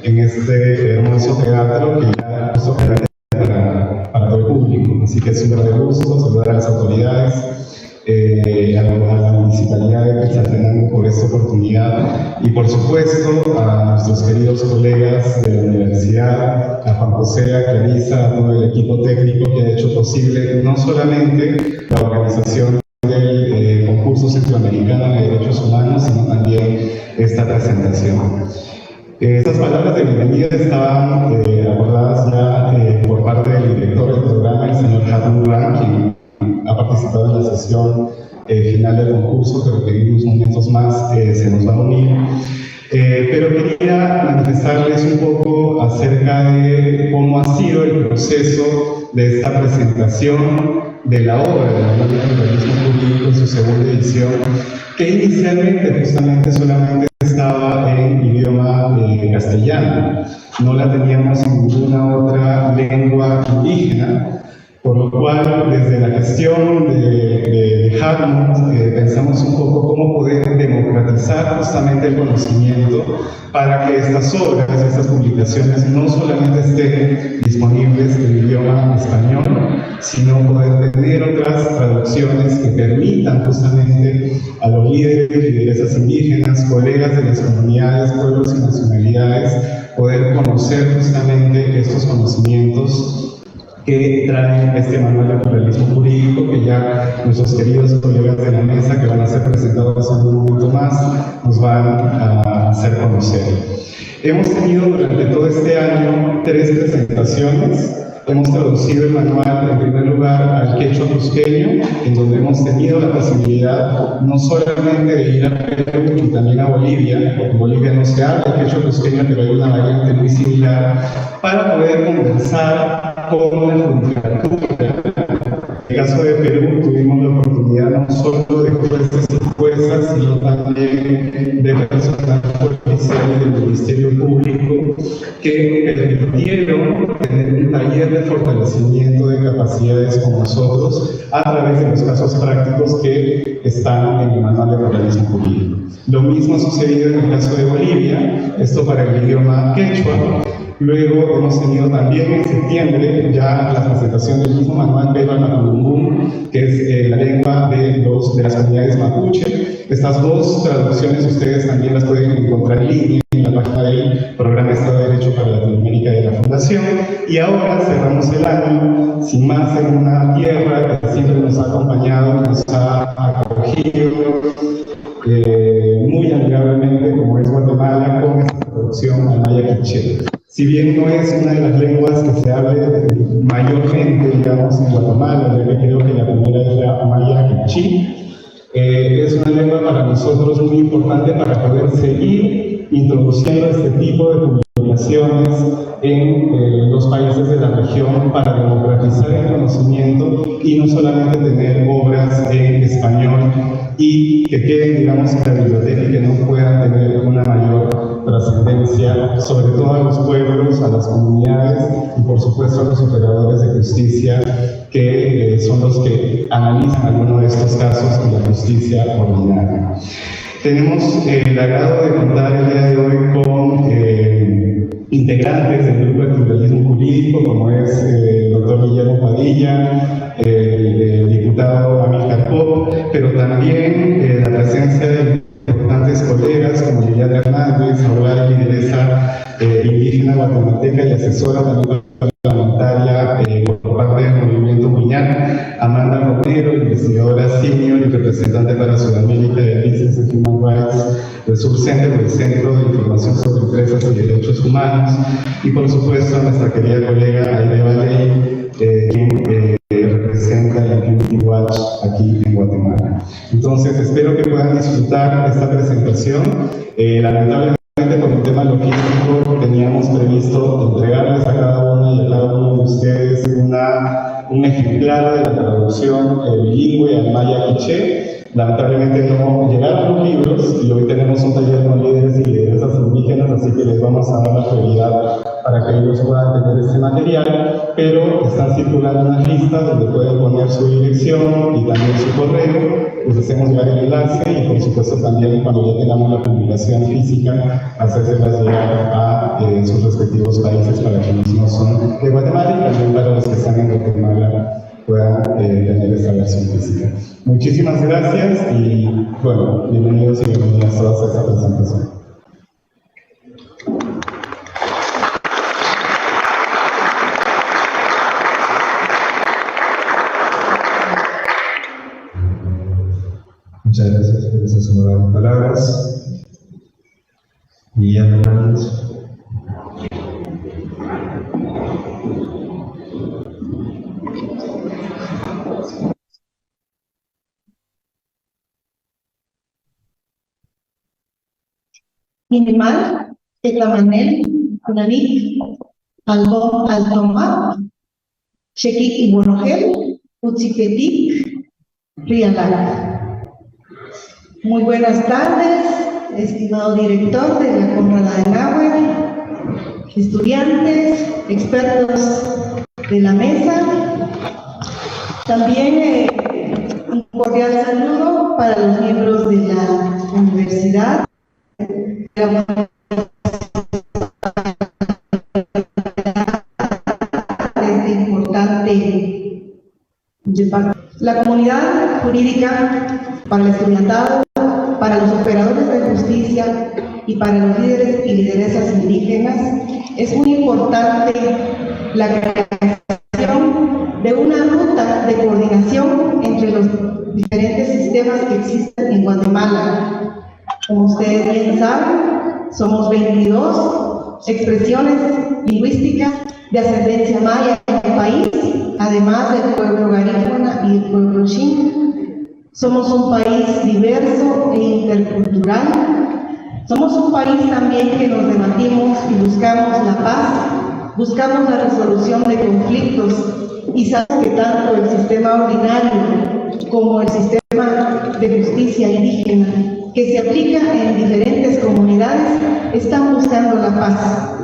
en este hermoso teatro que ya puso para todo el público. Así que es un gran gusto saludar a las autoridades, a la municipalidad de Quetzaltenango por esta oportunidad y por supuesto a nuestros queridos colegas de la universidad, a Juan José, a Clarisa, a todo el equipo técnico que ha hecho posible no solamente la organización del concurso centroamericano de derechos humanos, sino también esta presentación. Estas palabras de bienvenida estaban acordadas ya por parte del director del programa, el señor Harun Ran, quien ha participado en la sesión final del concurso, pero que en unos momentos más se nos va a unir. Pero quería manifestarles un poco acerca de cómo ha sido el proceso de esta presentación de la obra de la Manual de Pluralismo Jurídico en su segunda edición, que inicialmente justamente solamente estaba en idioma castellano, no la teníamos en ninguna otra lengua indígena, por lo cual desde la gestión de Harun pensamos un poco cómo poder democratizar justamente el conocimiento para que estas obras, estas publicaciones no solamente estén disponibles en idioma español, sino poder tener otras traducciones que permitan justamente a los líderes y lideresas indígenas, colegas de las comunidades, pueblos y nacionalidades, poder conocer justamente estos conocimientos que trae este manual de pluralismo jurídico, que ya nuestros queridos colegas de la mesa, que van a ser presentados en un momento más, nos van a hacer conocer. Hemos tenido durante todo este año 3 presentaciones. Hemos traducido el manual en primer lugar al quechua cusqueño, en donde hemos tenido la posibilidad no solamente de ir a Perú y también a Bolivia, porque en Bolivia no se habla el quechua cusqueño, pero hay una variante muy similar, para poder conversar con la literatura. En el caso de Perú tuvimos la oportunidad no solo de jueces y juezas, sino también de personal policial y del Ministerio Público que permitieron tener un taller de fortalecimiento de capacidades con nosotros a través de los casos prácticos que están en el manual de pluralismo jurídico. Lo mismo ha sucedido en el caso de Bolivia, esto para el idioma quechua. Luego hemos tenido también en septiembre ya la presentación del mismo manual pero en Mapudungun, que es la lengua de las comunidades mapuche. Estas 2 traducciones ustedes también las pueden encontrar en línea en la página del Programa Estado de Derecho para Latinoamérica de la Fundación. Y ahora cerramos el año sin más en una tierra que siempre nos ha acompañado, nos ha acogido muy amigablemente, como es Guatemala, con esta traducción al maya quiché. Si bien no es una de las lenguas que se hable mayormente, digamos, en Guatemala, yo creo que la primera es la maya quiché, es una lengua para nosotros muy importante para poder seguir introduciendo este tipo de publicaciones en los países de la región para democratizar el conocimiento y no solamente tener obras en español y que queden, digamos, en la biblioteca y que no puedan tener una mayor trascendencia, sobre todo a los pueblos, a las comunidades y por supuesto a los operadores de justicia que son los que analizan algunos de estos casos en la justicia ordinaria. Tenemos el agrado de contar el día de hoy con integrantes del Grupo de Pluralismo Jurídico, como es el doctor Guillermo Padilla, el diputado Amílcar Pop, pero también la presencia de importantes colegas como Liliana Hernández, abogada y lideresa indígena guatemalteca y asesora también parlamentaria por parte del Movimiento Muñán, Amanda Romero, investigadora senior y representante para Sudamérica de Business and Human Rights del Subcenter del Centro de Información sobre Empresas y Derechos Humanos, y por supuesto a nuestra querida colega Aide Valey, quien representa la Impunity Watch aquí en Guatemala. Entonces espero que puedan disfrutar esta presentación. Lamentablemente por un tema logístico teníamos previsto entregarles a cada una y a cada uno de ustedes un ejemplar de la traducción bilingüe al maya quiché. Lamentablemente no llegaron los libros y hoy tenemos un taller con líderes y lideresas indígenas, así que les vamos a dar la prioridad para que ellos puedan tener este material, pero están circulando unas listas donde pueden poner su dirección y también su correo. Les hacemos llegar el enlace y por supuesto también cuando ya tengamos la publicación física, hacérselas llegar a sus respectivos países para quienes no son de Guatemala y también para los que están en Guatemala puedan tener esta versión física. Muchísimas gracias y bueno, bienvenidos y bienvenidas todas a esta presentación. Muchas gracias por esas honorables palabras. Guillermo Hernández. Minimal, Teclamanel, Cunanik, Albón, Altomá, Chequic y Bonogel, Utsiquetic, Rialara. Muy buenas tardes, estimado director de la Conrad Adenauer, estudiantes, expertos de la mesa. También un cordial saludo para los miembros de la universidad. Este importante la comunidad jurídica, para el estudiantado, para los operadores de justicia y para los líderes y lideresas indígenas, es muy importante la creación de una ruta de coordinación entre los diferentes sistemas que existen en Guatemala. Como ustedes bien saben, somos 22 expresiones lingüísticas de ascendencia maya en el país, además del pueblo garífuna y el pueblo xinca. Somos un país diverso e intercultural. Somos un país también que nos debatimos y buscamos la paz, buscamos la resolución de conflictos y sabemos que tanto el sistema ordinario como el sistema de justicia indígena que se aplica en diferentes comunidades están buscando la paz.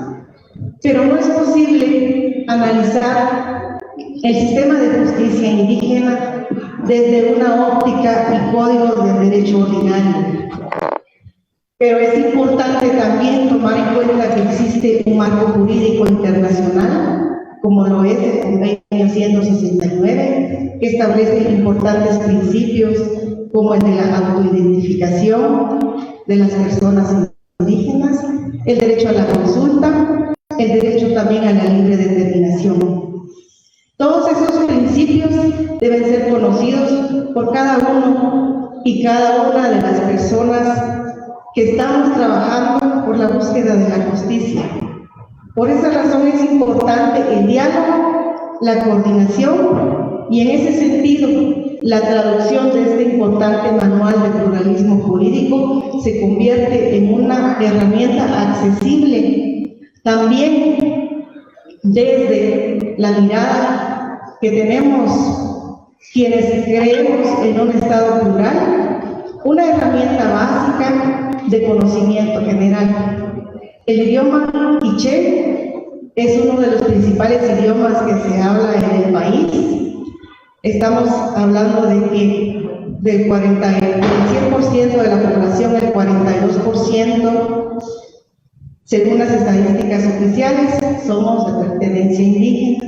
Pero no es posible analizar el sistema de justicia indígena desde una óptica y códigos del derecho ordinario. Pero es importante también tomar en cuenta que existe un marco jurídico internacional, como lo es el Convenio 169, que establece importantes principios como el de la autoidentificación de las personas indígenas, el derecho a la consulta, el derecho también a la libre determinación. Todos esos principios deben ser conocidos por cada uno y cada una de las personas que estamos trabajando por la búsqueda de la justicia. Por esa razón es importante el diálogo, la coordinación y en ese sentido la traducción de este importante manual de pluralismo jurídico se convierte en una herramienta accesible también desde la mirada que tenemos quienes creemos en un Estado plural, una herramienta básica de conocimiento general. El idioma quiché es uno de los principales idiomas que se habla en el país. Estamos hablando de que del 100% de la población, el 42%, según las estadísticas oficiales, somos de pertenencia indígena.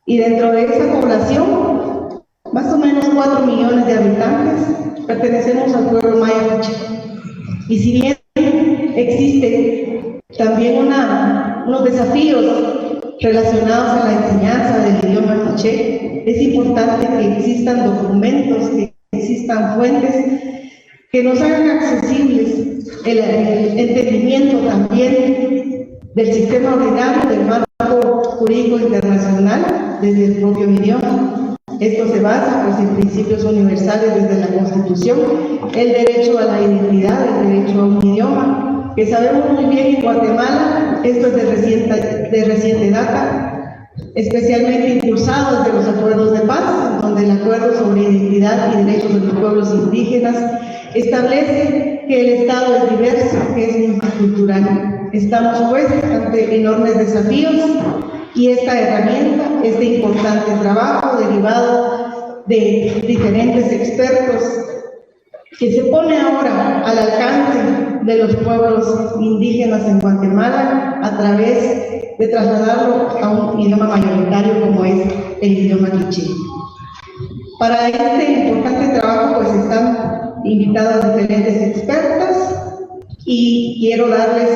Y dentro de esa población, más o menos 4 millones de habitantes pertenecemos al pueblo maya quiché. Y si bien existen también unos desafíos relacionados a la enseñanza del idioma quiché, es importante que existan documentos, que existan fuentes que nos hagan accesibles el entendimiento también del sistema ordinario, del marco jurídico internacional desde el propio idioma. Esto se basa pues, en principios universales desde la Constitución, el derecho a la identidad, el derecho a un idioma, que sabemos muy bien en Guatemala, esto es de reciente data, especialmente impulsado desde los acuerdos de paz, donde el acuerdo sobre identidad y derechos de los pueblos indígenas establece que el Estado es diverso, que es multicultural. Estamos pues ante enormes desafíos y esta herramienta, este importante trabajo derivado de diferentes expertos que se pone ahora al alcance de los pueblos indígenas en Guatemala a través de trasladarlo a un idioma mayoritario como es el idioma quiché. Para este importante trabajo pues están invitadas diferentes expertas y quiero darles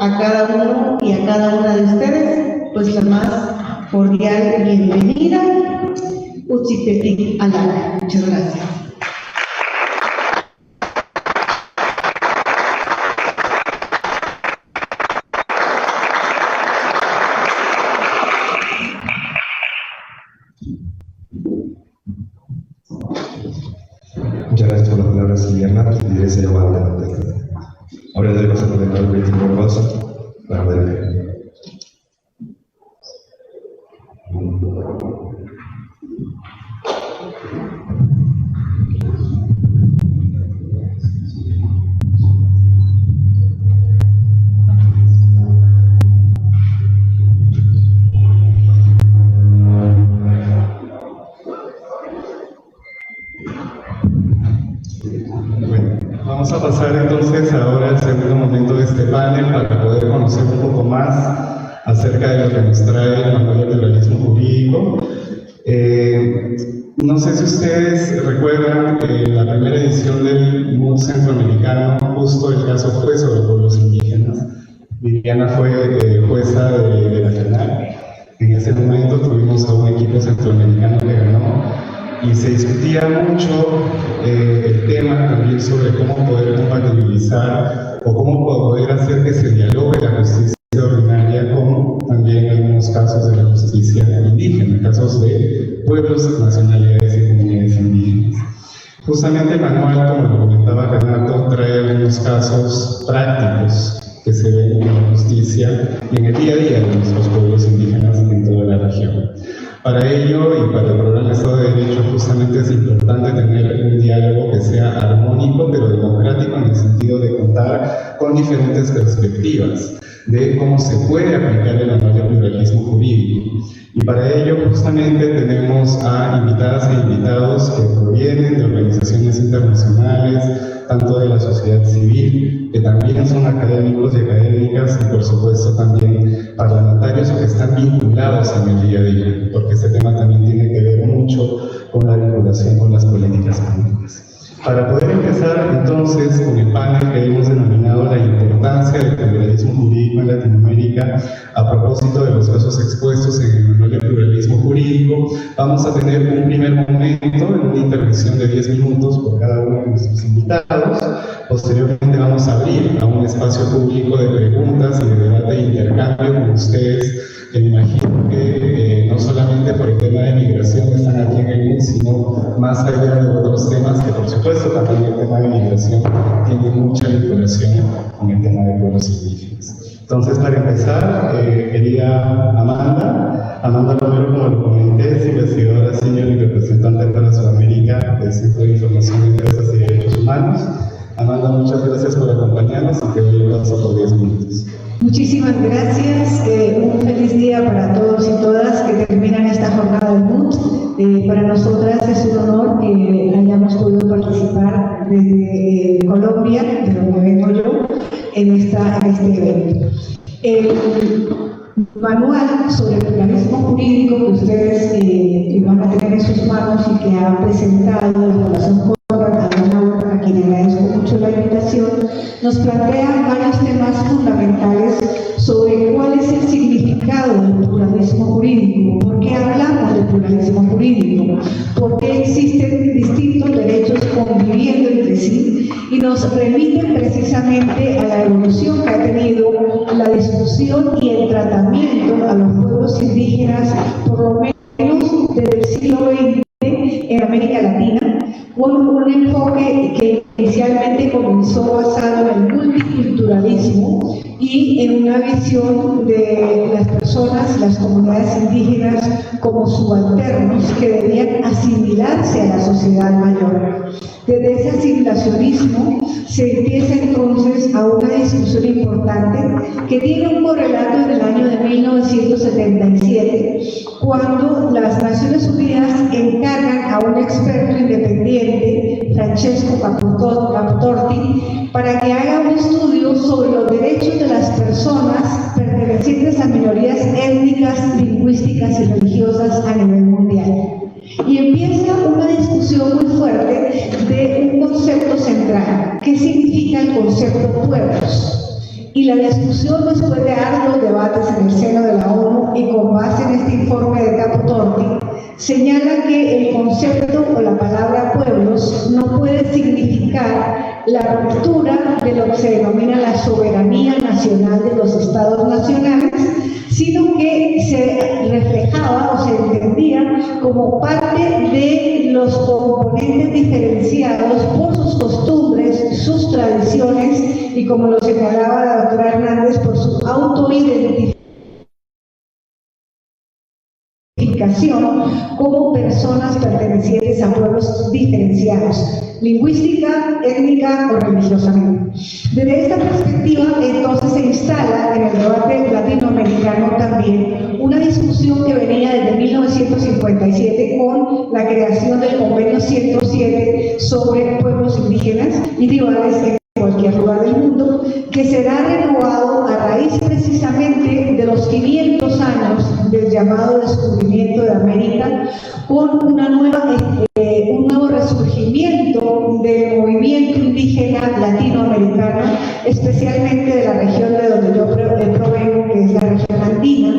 a cada uno y a cada una de ustedes pues la más cordial bienvenida. Utsipetí Alala. Muchas gracias. Muchas gracias por las palabras, Silvia. Y se llama adelante. Ahora le doy paso al coordinador político Barbosa para poder. Vamos a pasar entonces ahora al segundo momento de este panel para poder conocer un poco más acerca de lo que nos trae el manual de pluralismo jurídico. No sé si ustedes recuerdan que en la primera edición del MUT Centroamericano justo el caso fue sobre pueblos indígenas. Viviana fue jueza de la FENAC. En ese momento tuvimos a un equipo centroamericano que ganó. Y se discutía mucho el tema también sobre cómo poder compatibilizar o cómo poder hacer que se dialogue la justicia ordinaria con también algunos casos de la justicia indígena, casos de pueblos, nacionalidades y comunidades indígenas. Justamente el manual, como lo comentaba Renato, trae algunos casos prácticos que se ven en la justicia y en el día a día de nuestros pueblos indígenas en toda la región. Para ello y para lograr el Estado de Derecho justamente es importante tener un diálogo que sea armónico pero democrático en el sentido de contar con diferentes perspectivas de cómo se puede aplicar el manual de pluralismo jurídico. Y para ello justamente tenemos a invitadas e invitados que provienen de organizaciones internacionales, tanto de la sociedad civil, que también son académicos y académicas, y por supuesto también parlamentarios que están vinculados en el día a día, porque este tema también tiene que ver mucho con la vinculación con las políticas públicas. Para poder empezar entonces con el panel que hemos denominado la importancia del pluralismo jurídico en Latinoamérica, a propósito de los casos expuestos en el manual de pluralismo jurídico, vamos a tener un primer momento en una intervención de 10 minutos por cada uno de nuestros invitados. Posteriormente vamos a abrir a un espacio público de preguntas y de debate e intercambio con ustedes, que me imagino que no solamente por el tema de migración están aquí en el MUT, sino más allá de otros temas que por supuesto también el tema de migración tiene mucha vinculación con el tema de pueblos indígenas. Entonces, para empezar, quería Amanda Romero, como lo comenté, es investigadora senior y representante para Sudamérica del Centro de Información de Empresas y Derechos Humanos. Amanda, muchas gracias por acompañarnos y te doy el paso por 10 minutos. Muchísimas gracias, un feliz día para todos y todas que terminan esta jornada del MUT. Para nosotras es un honor que hayamos podido participar desde Colombia, de donde vengo yo, en este evento. El manual sobre el pluralismo jurídico que ustedes van a tener en sus manos y que ha presentado la Fundación a quien agradezco mucho la invitación, nos plantea varios temas fundamentales sobre cuál es el significado del pluralismo jurídico, por qué hablamos del pluralismo jurídico, por qué existen distintos derechos conviviendo entre sí, y nos remiten precisamente a la evolución que ha tenido la discusión y el tratamiento a los pueblos indígenas, por lo menos desde el siglo XX en América Latina, con un enfoque que inicialmente comenzó basado en el multiculturalismo, y en una visión de las personas, las comunidades indígenas como subalternos que debían asimilarse a la sociedad mayor. Desde ese asimilacionismo se empieza entonces a una discusión importante que tiene un correlato en el año de 1977, cuando las Naciones Unidas encargan a un experto independiente, Francesco Capotorti, para que haga un estudio sobre los derechos de las personas pertenecientes a minorías étnicas, lingüísticas y religiosas a nivel mundial. Y empieza una discusión muy fuerte de un concepto central. ¿Qué significa el concepto pueblos? Y la discusión, después de arduos debates en el seno de la ONU y con base en este informe de Capotorti, señala que el concepto o la palabra pueblos no puede significar la ruptura de lo que se denomina la soberanía nacional de los estados nacionales, sino que se reflejaba o se entendía como parte de los componentes diferenciados por sus costumbres, sus tradiciones y, como lo señalaba la doctora Hernández, por su autoidentificación como personas pertenecientes a pueblos diferenciados, lingüística, étnica o religiosamente. Desde esta perspectiva, entonces, se instala en el debate latinoamericano también una discusión que venía desde 1957 con la creación del Convenio 107 sobre pueblos indígenas y tribales en cualquier lugar del mundo, que será renovado a raíz precisamente de los 500 años del llamado descubrimiento de América, con un nuevo resurgimiento del movimiento indígena latinoamericano, especialmente de la región de donde yo provengo, que es la región andina,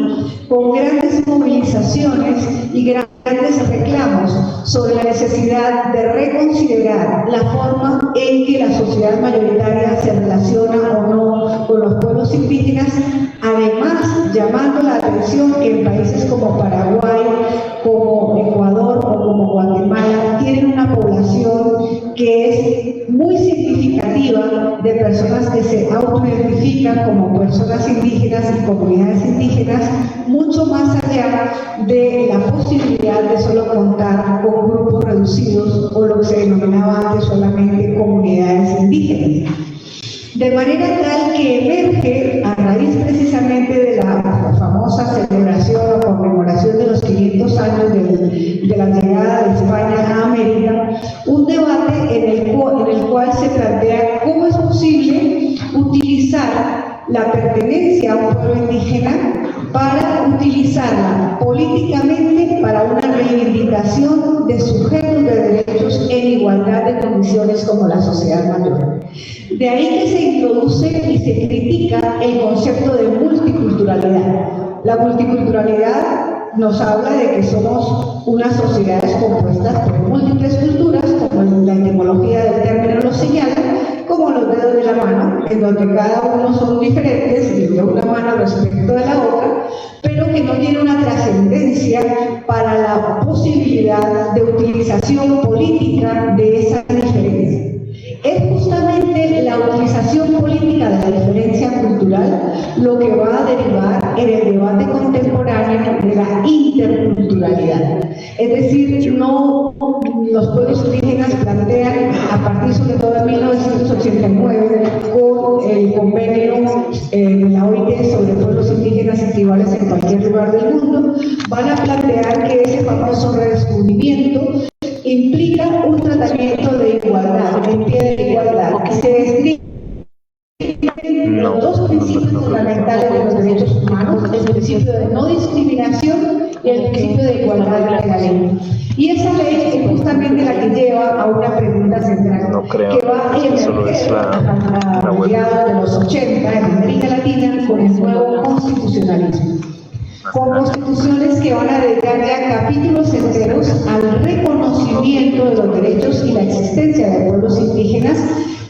con grandes movilizaciones y grandes reclamos sobre la necesidad de reconsiderar la forma en que la sociedad mayoritaria se relaciona o no con los pueblos indígenas, además llamando la atención que en países como Paraguay, como Ecuador o como Guatemala tienen una población que es muy significativa de personas que se autoidentifican como personas indígenas y comunidades indígenas, mucho más allá de la posibilidad de solo contar con grupos reducidos o lo que se denominaba antes solamente comunidades indígenas. De manera tal que emerge, a raíz precisamente de la famosa celebración o conmemoración de los 500 años de la llegada de España a América, un debate en el cual se plantea cómo es posible utilizar la pertenencia a un pueblo indígena para utilizarla políticamente para una reivindicación de sujetos de derechos en igualdad de condiciones como la sociedad mayor. De ahí que se introduce y se critica el concepto de multiculturalidad. La multiculturalidad nos habla de que somos unas sociedades compuestas por múltiples culturas, como la etimología del término lo señala, como los dedos de la mano, en donde cada uno son diferentes de una mano respecto de la otra, pero que no tiene una trascendencia para la posibilidad de utilización política de esa diferencia. Es justamente la utilización política de la diferencia cultural lo que va a derivar en el debate contemporáneo de la interculturalidad. Es decir, no los pueblos indígenas plantean, a partir sobre todo de 1989, con el convenio de la OIT sobre pueblos indígenas y tribales en cualquier lugar del mundo, van a plantear que ese famoso redescubrimiento implica un tratamiento de igualdad, en pie de igualdad, que se describen los dos principios fundamentales de los derechos humanos, el principio de no discriminación y el principio de igualdad de la ley. Y esa ley es justamente la que lleva a una pregunta central, que va a emerger a mediados de los 80 en América Latina con el nuevo constitucionalismo, con constituciones que van a dedicar ya capítulos enteros al reconocimiento de los derechos y la existencia de pueblos indígenas,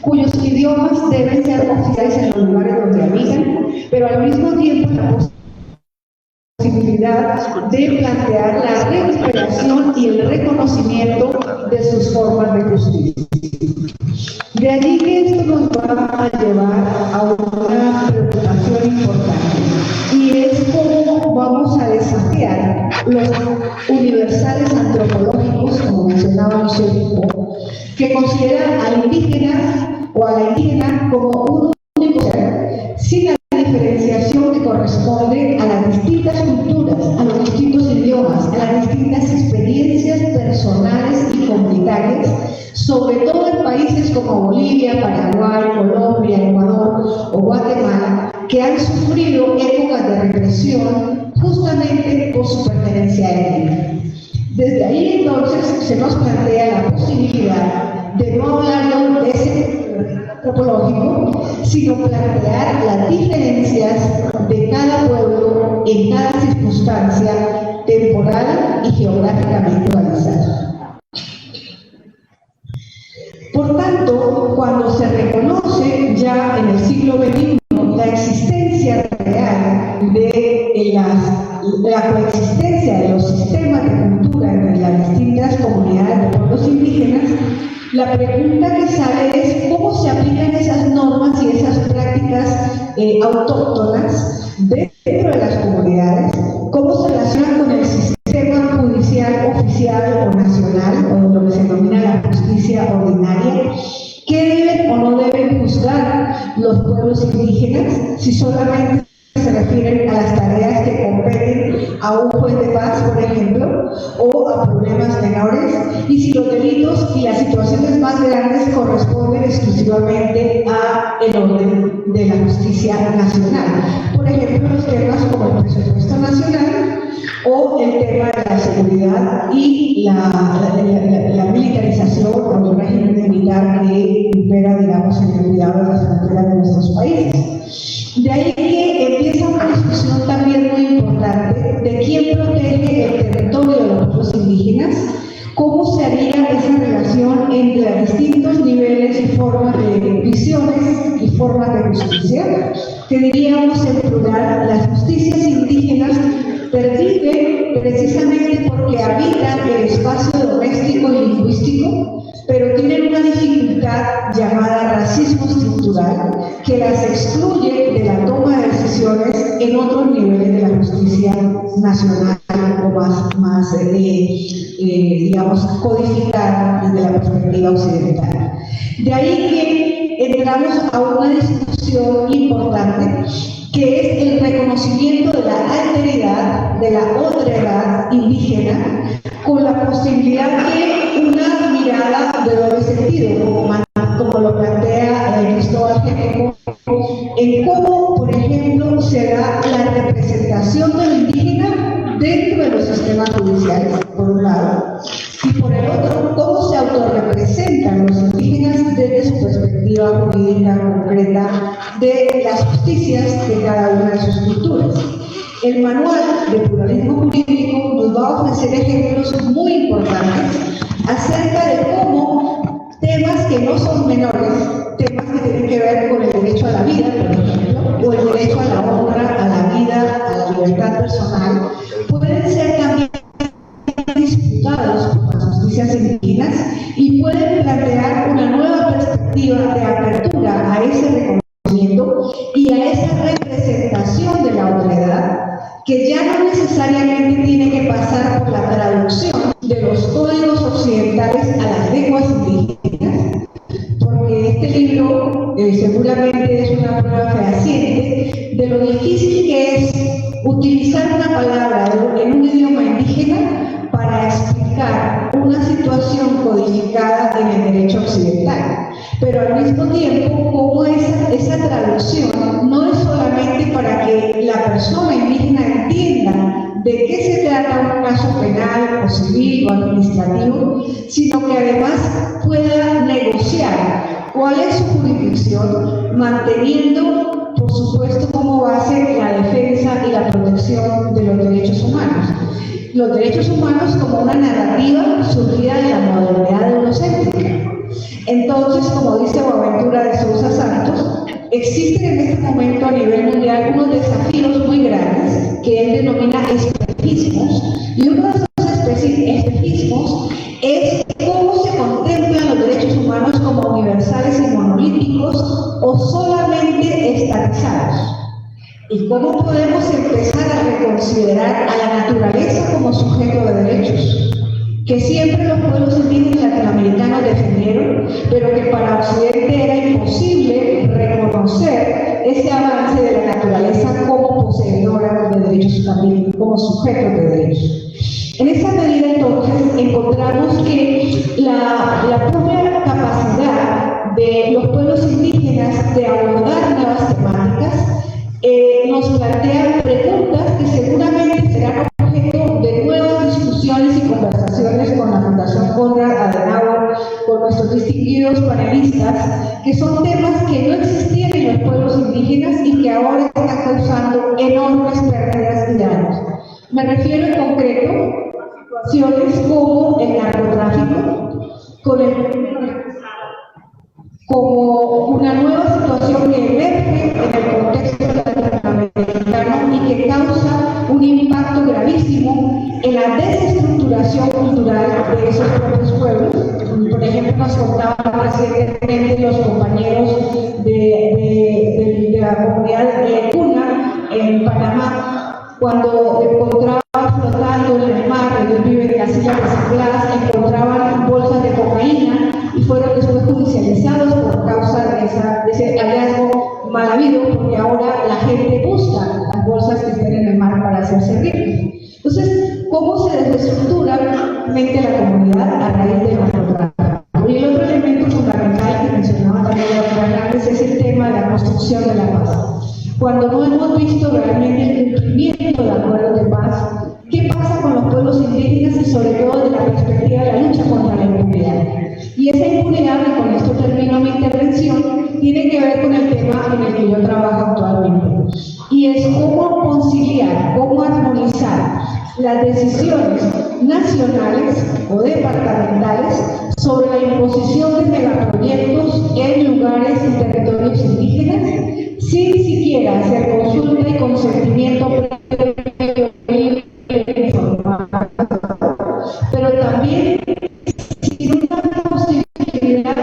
cuyos idiomas deben ser oficiales en los lugares donde habitan, pero al mismo tiempo la posibilidad de plantear la recuperación y el reconocimiento de sus formas de justicia. De allí que esto nos va a llevar a una preocupación universales antropológicos, como mencionaba Michel Foucault, que consideran al indígena o a la indígena como un único ser, sin la diferenciación que corresponde a las distintas culturas, a los distintos idiomas, a las distintas experiencias personales y comunitarias, sobre todo en países como Bolivia, Paraguay, Colombia, Ecuador o Guatemala, que han sufrido épocas de represión justamente por su pertenencia étnica. Desde ahí entonces se nos plantea la posibilidad de no hablar de ese antropológico, sino plantear las diferencias de cada pueblo en cada circunstancia temporal y geográficamente organizada. Por tanto, cuando se reconoce ya en el siglo XXI la existencia real de la coexistencia de los sistemas de cultura entre las distintas comunidades de pueblos indígenas, la pregunta que sale es cómo se aplican esas normas y esas prácticas autóctonas dentro de las comunidades, cómo se relacionan con el sistema judicial oficial o nacional, o lo que se denomina la justicia ordinaria. ¿Qué deben o no deben juzgar los pueblos indígenas si solamente se refieren a las tareas que competen a un juez de paz, por ejemplo, o a problemas menores, y si los delitos y las situaciones más grandes corresponden exclusivamente al orden de la justicia nacional? Por ejemplo, los temas como el presupuesto nacional o el tema de la seguridad y la militarización o el régimen militar que impera, digamos, en el cuidado de las fronteras de nuestros países. De ahí que empieza una discusión también muy importante de quién protege el territorio de los pueblos indígenas, cómo se haría esa relación entre distintos niveles y formas de visiones y formas de justicia, que diríamos en plural, las justicias indígenas perviven precisamente porque habitan el espacio doméstico y lingüístico, pero tienen una dificultad llamada racismo estructural que las excluye de la toma de decisiones en otros niveles de la justicia nacional o más digamos, codificada desde la perspectiva occidental. De ahí que entramos a una discusión importante, que es el reconocimiento de la alteridad, de la otredad indígena, con la posibilidad de una mirada de doble sentido, como lo plantea Cristóbal Geneco, en cómo, por ejemplo, se da la representación de lo indígena dentro de los sistemas judiciales, por un lado, y por el otro, cómo se autorrepresentan los indígenas desde su perspectiva jurídica concreta de las justicias de cada una de sus culturas. El manual de pluralismo jurídico nos va a ofrecer ejemplos muy importantes acerca de cómo temas que no son menores, temas que tienen que ver con el derecho a la vida, por ejemplo, o el derecho a la honra, a la vida, a la libertad personal, pueden ser también disputados por las justicias indígenas y pueden plantear una nueva perspectiva de apertura a ese reconocimiento y a esa representación de la otredad, que ya no necesariamente tiene que pasar por la traducción de los códigos occidentales a las lenguas indígenas, porque este libro seguramente es una prueba fehaciente de lo difícil que es utilizar una palabra en un idioma indígena para explicar una situación codificada en el derecho occidental. Pero al mismo tiempo, como esa traducción no es solamente para que la persona indígena entienda de qué se trata un caso penal o civil o administrativo, sino que además pueda negociar cuál es su jurisdicción, manteniendo, por supuesto, como base la defensa y la protección de los derechos humanos. Los derechos humanos como una narrativa surgida de la modernidad eurocéntrica. Entonces, como dice Boaventura de Sousa Santos, existen en este momento a nivel mundial unos desafíos muy grandes que él denomina espejismos, y uno de esos espejismos es cómo se contemplan los derechos humanos como universales y monolíticos o solamente estatizados. ¿Y cómo podemos empezar a reconsiderar a la naturaleza como sujeto de derechos? Que siempre los pueblos indígenas latinoamericanos defendieron, pero que para Occidente era imposible reconocer ese avance de la naturaleza como poseedora de derechos también, como sujeto de derechos. En esa medida, entonces, encontramos que la propia capacidad de los pueblos indígenas de abordar nuevas temáticas nos plantean preguntas que seguramente serán objeto de nuevas discusiones y conversaciones con la Fundación Konrad Adenauer, con nuestros distinguidos panelistas, que son temas que no existían en los pueblos indígenas y que ahora están causando enormes pérdidas y daños. Me refiero en concreto a situaciones como el narcotráfico, como una nueva situación que emerge en el contexto latinoamericano y que causa un impacto gravísimo en la desestructuración cultural de esos propios pueblos. Por ejemplo, nos contaban recientemente los compañeros de la comunidad de Cuna en Panamá, cuando encontraban flotando en el mar, ellos viven en las islas recicladas, encontraban bolsas de cocaína y fueron después judicializados por causa de ese hallazgo mal habido, porque ahora la gente busca las bolsas que estén en el mar para hacerse ricos. Entonces, ¿cómo se desestructura mente la comunidad a raíz del narcotráfico? Y el otro elemento fundamental que mencionaba también Hernández es el tema de la construcción de la paz. Cuando no hemos visto realmente el cumplimiento de acuerdos de paz, ¿qué pasa con los pueblos indígenas y sobre todo desde la perspectiva de la lucha contra la impunidad? Y esa impunidad, y con esto termino mi intervención, tiene que ver con el tema en el que yo trabajo actualmente. Y es cómo conciliar, cómo armonizar las decisiones nacionales o departamentales sobre la imposición de megaproyectos en lugares y territorios indígenas, sin siquiera hacer consulta y consentimiento previo, pero también sin una posibilidad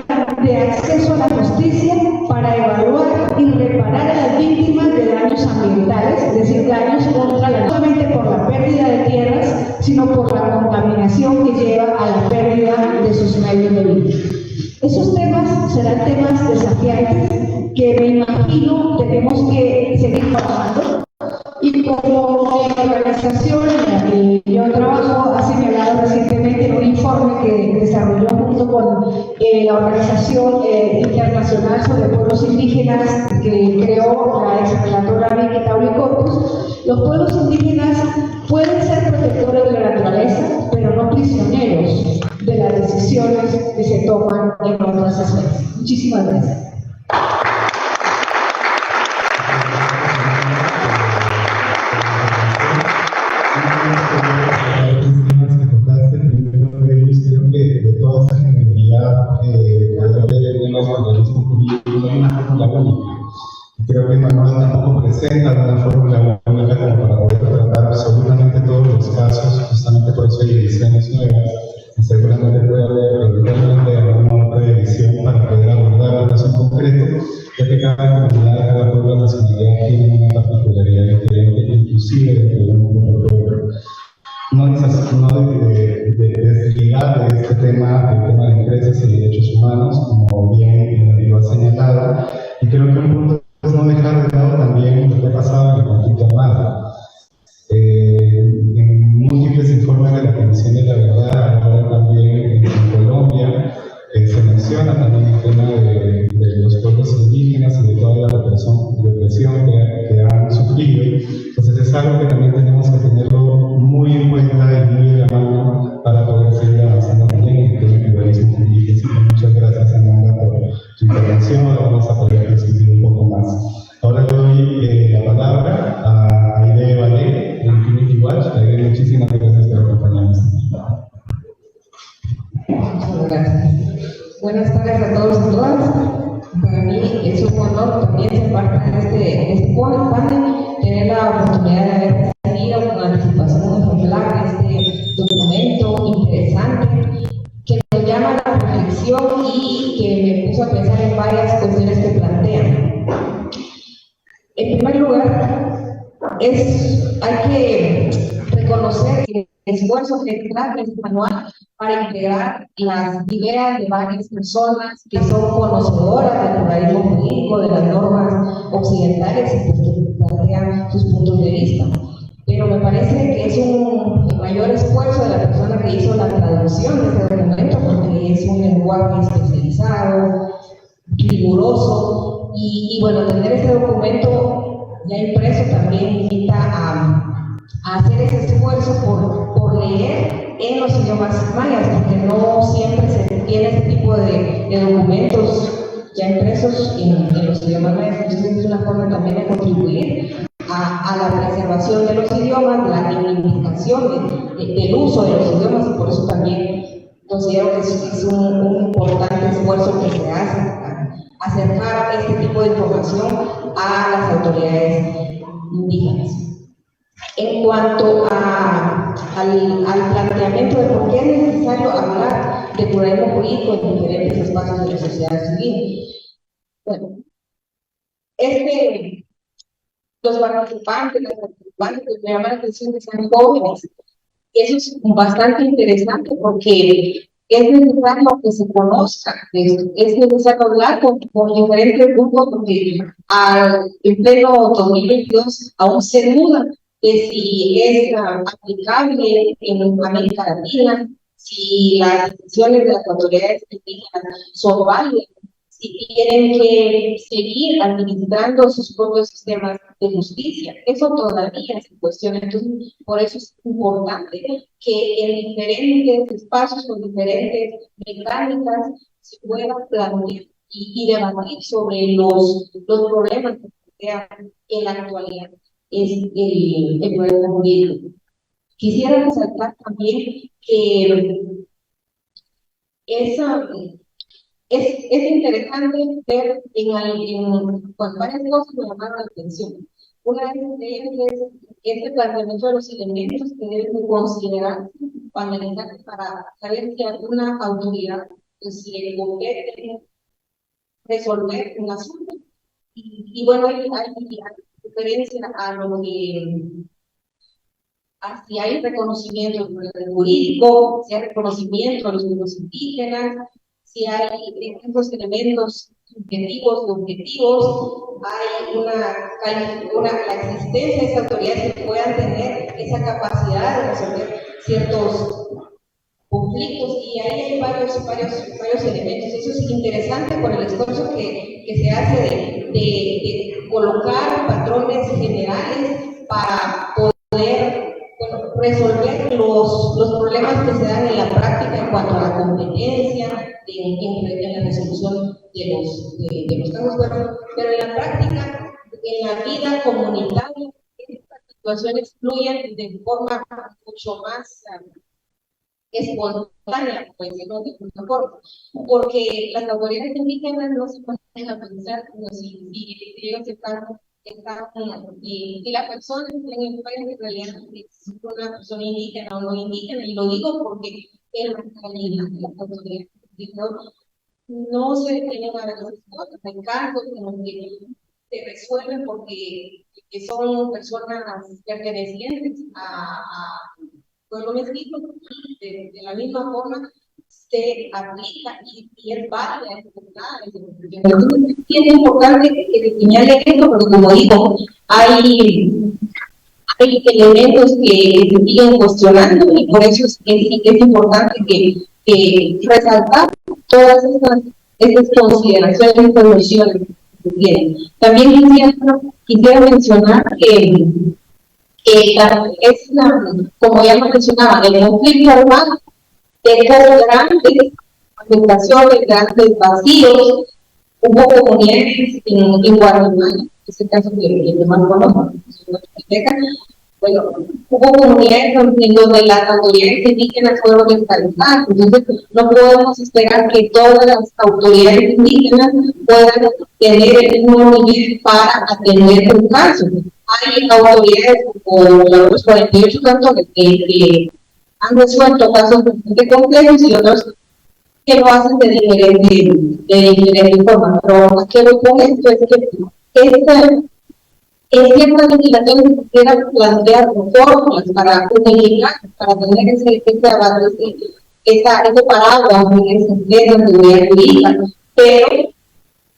de acceso a la justicia para evaluar y reparar a las víctimas de daños ambientales, es decir, daños contra no solamente por la pérdida de tierras, sino por la contaminación que lleva a la pérdida de sus medios de vida. Esos temas serán temas desafiantes que me imagino tenemos que seguir trabajando. Y como la organización en la que yo trabajo ha señalado recientemente en un informe que desarrolló junto con la Organización Internacional sobre Pueblos Indígenas que creó la ex-relatora Vicky Tauri-Corpus, los pueblos indígenas pueden ser protectores de la naturaleza, pero no prisioneros de las decisiones que se toman en otras esferas. Muchísimas gracias. De toda esta generalidad de los organismos jurídicos no hay una fórmula única. Creo que Manuel tampoco presenta una fórmula única como para poder tratar absolutamente todos los casos, justamente por eso hay ediciones nuevas, y seguramente puede haber alguna otra edición para poder abordar un caso en concreto, ya que cada comunidad, cada pueblo, nacionalidad tiene una particularidad diferente, inclusive dentro de un mundo propio. No de desligar de este tema, el tema de empresas y derechos humanos, como bien lo ha señalado, y creo que un punto es no dejar de lado también lo que ha pasado en el conflicto armado. En múltiples informes de la Comisión de la Verdad, ahora también en Colombia, se menciona también el tema de los pueblos indígenas y de toda la represión que han sufrido. Entonces es algo que también tenemos que tenerlo muy en cuenta y muy de la mano para poder seguir avanzando también en el tema del pluralismo indígena. Muchas gracias, Amanda, por tu intervención. Ahora vamos a poder discutir un poco más. Ahora doy la palabra a Aide Valé, de Infinity Watch. Aide, muchísimas gracias por acompañarnos. Muchas gracias. Buenas tardes a todos y todas. Para mí es un honor también ser parte de este panel, tener la oportunidad de haber tenido con anticipación ejemplar este documento interesante que nos llama a la reflexión y que me puso a pensar en varias cuestiones que plantean. En primer lugar, hay que reconocer el esfuerzo que trae este manual para integrar las ideas de varias personas que son conocedoras del pluralismo jurídico, de las normas occidentales y que plantean sus puntos de vista. Pero me parece que es un mayor esfuerzo de la persona que hizo la traducción de este documento, porque es un lenguaje especializado, riguroso, y bueno, tener este documento ya impreso también invita a hacer ese esfuerzo por leer en los idiomas mayas, porque no siempre se tiene este tipo de documentos ya impresos en los idiomas mayas. Entonces es una forma también de contribuir a la preservación de los idiomas, la reivindicación del uso de los idiomas, y por eso también considero que es un importante esfuerzo que se hace a acercar este tipo de información a las autoridades indígenas. En cuanto al planteamiento de por qué es necesario hablar de pluralismo jurídico en diferentes espacios de la sociedad civil, bueno, los participantes, las participantes, pues me llama la atención que sean jóvenes. Eso es bastante interesante porque es necesario que se conozca, es necesario hablar con diferentes grupos, porque en pleno 2022 aún se duda de si es aplicable en América Latina, si las decisiones de las autoridades indígenas son válidas, si tienen que seguir administrando sus propios sistemas de justicia. Eso todavía se cuestiona. Entonces, por eso es importante que en diferentes espacios, con diferentes mecánicas, se pueda plantear y debatir sobre los problemas que plantean en la actualidad el problema jurídico. Quisiera resaltar también que es interesante ver varias cosas que me llamaron la atención. Una de ellas es este planteamiento de los elementos que deben de considerar para analizar, para saber si alguna autoridad si le compete resolver un asunto. Y bueno, hay referencia a lo que si hay reconocimiento jurídico, si hay reconocimiento a los pueblos indígenas, si hay estos elementos objetivos, hay la existencia de esas autoridades que puedan tener esa capacidad de resolver ciertos conflictos, y ahí hay varios elementos. Eso es interesante con el esfuerzo que se hace de colocar patrones generales para poder resolver los problemas que se dan en la práctica en cuanto a la competencia, en la resolución de los casos, pero en la práctica, en la vida comunitaria, estas situaciones fluyen de forma mucho más espontánea, pues, ¿no? De alguna forma, porque las autoridades indígenas no se ponen a pensar si ellos están y la persona en el país en realidad es una persona indígena o no indígena, y lo digo porque en la realidad las autoridades no se detienen a las cosas, hay casos en los que se resuelven porque son personas pertenecientes a pueblo mestizo, y de la misma forma se aplica y es válida y es importante que señale esto, porque como digo, hay elementos que se siguen cuestionando, y por eso es importante que resaltar todas estas consideraciones, estas nociones que tienen. También quisiera mencionar que como ya lo mencionaba, el conflicto armado dejó grandes afectaciones, grandes vacíos. Hubo comunidades en Guatemala, en este caso que más conozco, bueno, hubo comunidades en donde las autoridades indígenas fueron descalificadas. Entonces, no podemos esperar que todas las autoridades indígenas puedan tener el mismo nivel para atender un caso. Hay autoridades como los 48 cantones que han resuelto casos bastante complejos y otros que lo hacen de diferente forma. Pero lo que voy con esto es que en ciertas legislaciones se quisiera plantear fórmulas para unificar, para tener ese paraguas en ese tema de seguridad jurídica, pero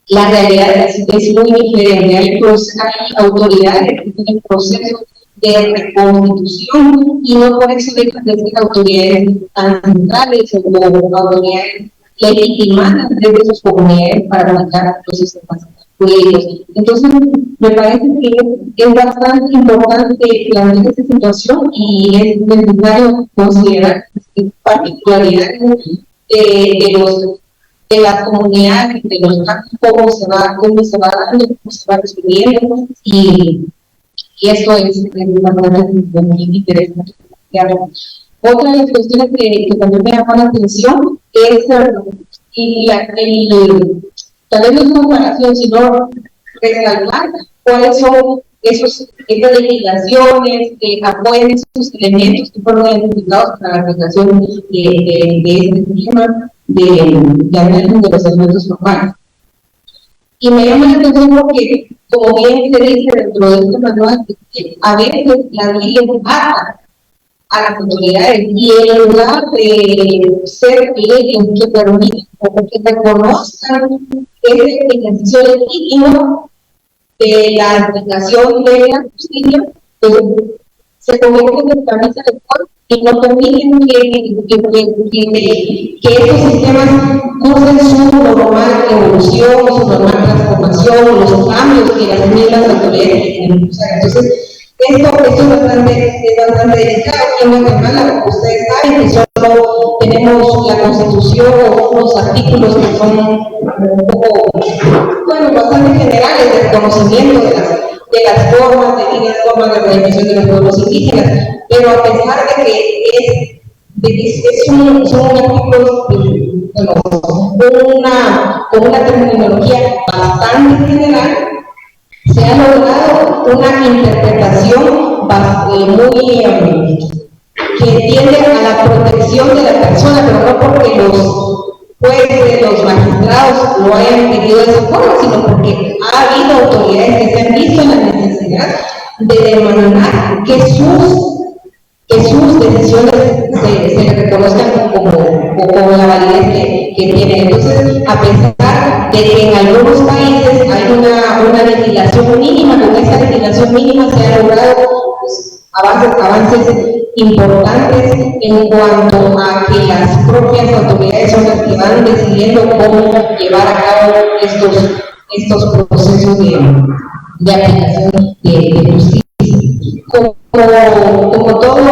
la realidad es muy diferente. Hay autoridades que tienen procesos de reconstitución y no por eso dejan de ser autoridades ancestrales o autoridades legitimadas desde sus comunidades para manejar los sistemas jurídicos. Entonces, me parece que es bastante importante plantear esta situación y es necesario considerar particularidades de las comunidades, de los casos, cómo se va dando, cómo se va resolviendo, y esto es bastante muy interesante. Otra de las cuestiones que también me llama la atención es, tal vez no es comparación, sino resaltar cuáles son esas legislaciones que apoyan esos elementos que fueron identificados para la aplicación de este sistema de análisis de los elementos formales. Y me llama la atención porque, como bien se dice dentro de este manual, a veces la ley empata a las autoridades y en lugar de ser leyes que permiten o que reconozcan ese ejercicio legítimo de la aplicación de la justicia, pues se convierten en camisa de fuerza y no permiten que estos sistemas cursen su normal evolución, su normal transformación, los cambios que las mismas autoridades tienen que usar. Entonces, esto es bastante delicado. En Guatemala, ustedes saben que solo tenemos la Constitución o unos artículos que son un poco, bastante generales de reconocimiento de las formas, definidas formas de organización de los pueblos indígenas, pero a pesar de que son artículos con una terminología bastante general, se ha logrado una interpretación muy que tiende a la protección de la persona, pero no porque los jueces, los magistrados lo hayan querido de esa forma, sino porque ha habido autoridades que se han visto en la necesidad de demandar que sus decisiones se reconozcan como la validez que tienen. Entonces, a pesar de que en algunos países hay una legislación mínima, con esa legislación mínima se han logrado avances importantes en cuanto a que las propias autoridades son las que van decidiendo cómo llevar a cabo estos procesos de aplicación de justicia. Como todo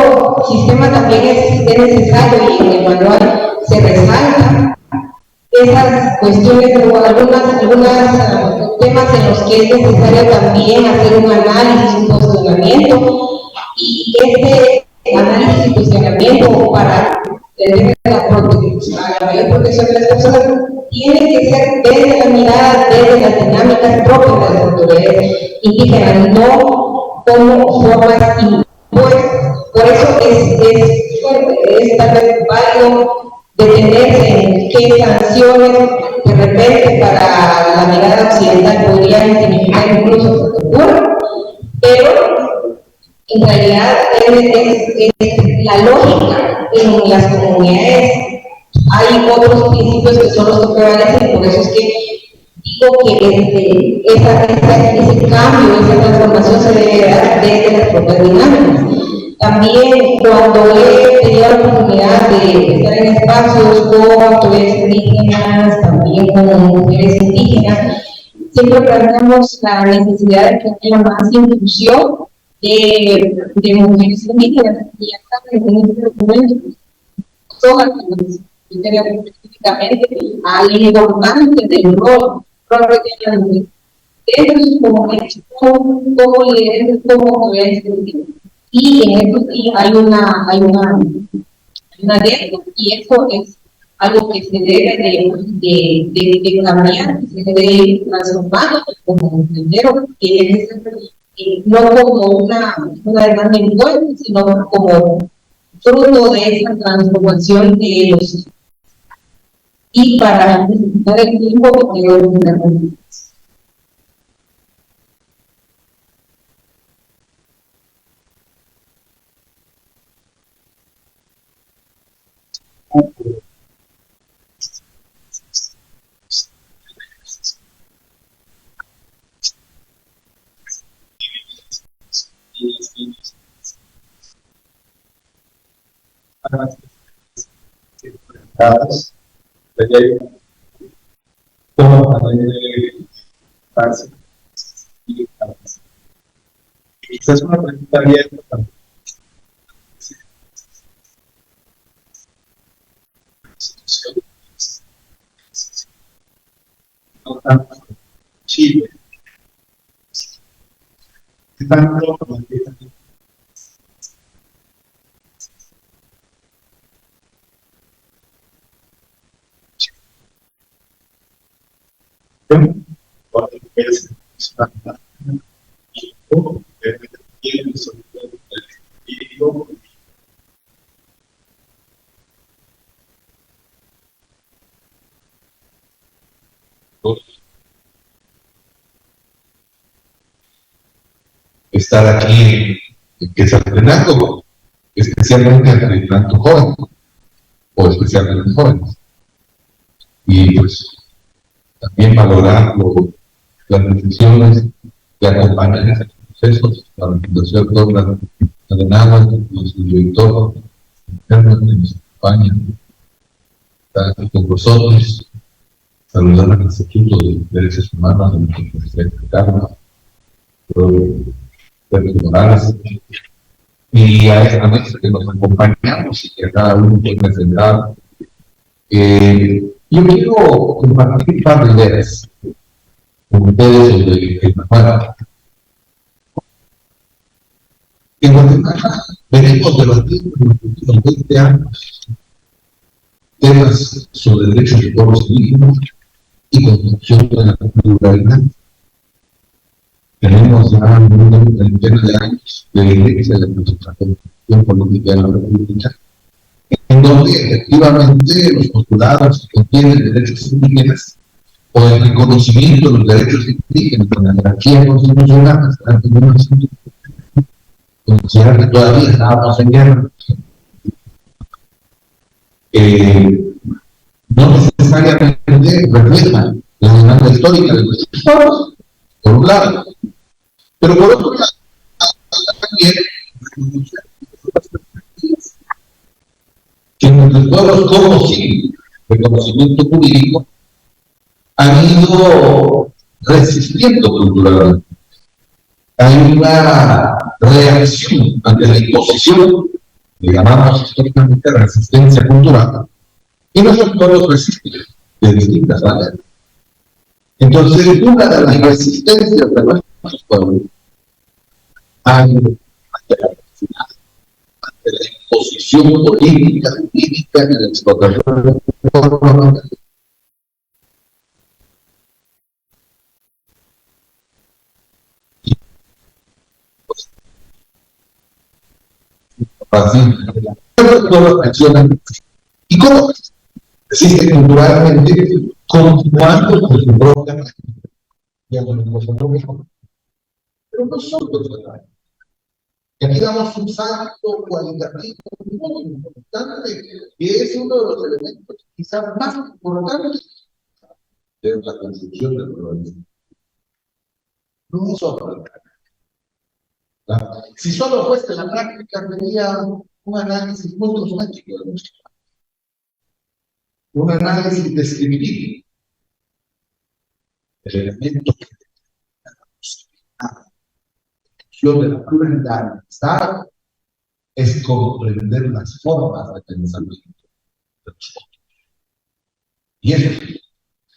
sistema también es necesario, y en el manual se resalta esas cuestiones o algunos temas en los que es necesario también hacer un análisis, un cuestionamiento, y este análisis y cuestionamiento para tener la mayor protección de las personas tiene que ser desde la mirada, desde las dinámicas propias de las autoridades indígenas, no como formas impuestas. Por eso es tal vez válido detenerse en qué sanciones de repente para la mirada occidental podrían significar incluso tortura, pero en realidad es la lógica en las comunidades. Hay otros principios que son los que prevalecen, por eso es que digo que ese cambio, esa transformación se debe dar desde las propias dinámicas. También cuando he tenido la oportunidad de estar en espacios con autoridades indígenas, también con mujeres indígenas, siempre planteamos la necesidad de que haya más inclusión de mujeres indígenas. Y ya saben, en este documento, todas las específicamente a la importancia del rol que tienen las mujeres dentro de sus comunidades, como líderes, como autoridades indígenas. Y en esto sí hay una deuda, y eso es algo que se debe de cambiar, que se debe transformar como sendero, que es no como una demanda impuesta, sino como fruto de esa transformación de los y para necesitar el tiempo que datos, como también de fácil y quizás una pregunta abierta también. No tanto Chile, tanto estar aquí que se entrenando, especialmente entre tanto jóvenes, o especialmente jóvenes. Y pues también valorar las decisiones de acompañar esos procesos, la Fundación Douglas Arenaga, nuestro director interno que nos acompaña, está aquí con nosotros, saludar al Instituto de Derechos Humanos, a nuestro presidente Carlos, Pedro Morales, y a esta mesa que nos acompañamos y que cada uno puede presentar. Yo quiero compartir un par de ideas con ustedes sobre el Guatemala. En Guatemala venimos debatiendo en los últimos 20 años temas sobre derechos de pueblos indígenas y construcción de la pluralidad. Tenemos ya una treintena de años de vigencia de nuestra Constitución Política de la República, en donde efectivamente los postulados que contienen derechos indígenas o el reconocimiento de los derechos indígenas con la jerarquía constitucional hasta el 1990, considerar que todavía estábamos en guerra, no necesariamente reflejan la demanda histórica de nuestros pueblos, por un lado, pero por otro lado, también que nuestros pueblos, como sin reconocimiento jurídico, han ido resistiendo culturalmente. Hay una reacción ante la imposición, que llamamos históricamente resistencia cultural, y nuestros pueblos resisten de distintas maneras. Entonces, una de las resistencias de nuestros pueblos ante la imposición política, jurídica y la explotación y cómo existe culturalmente continuando con su propia pero no son personales. Y aquí damos un salto cualitativo muy importante, que es uno de los elementos quizás más importantes de la construcción del pluralismo. No es solo la práctica. Si solo fuese la práctica, sería un análisis muy cosmético de nuestro país. Un análisis descriptivo. El elemento que de la pluralidad del Estado es comprender las formas de pensamiento de los otros. Y eso es.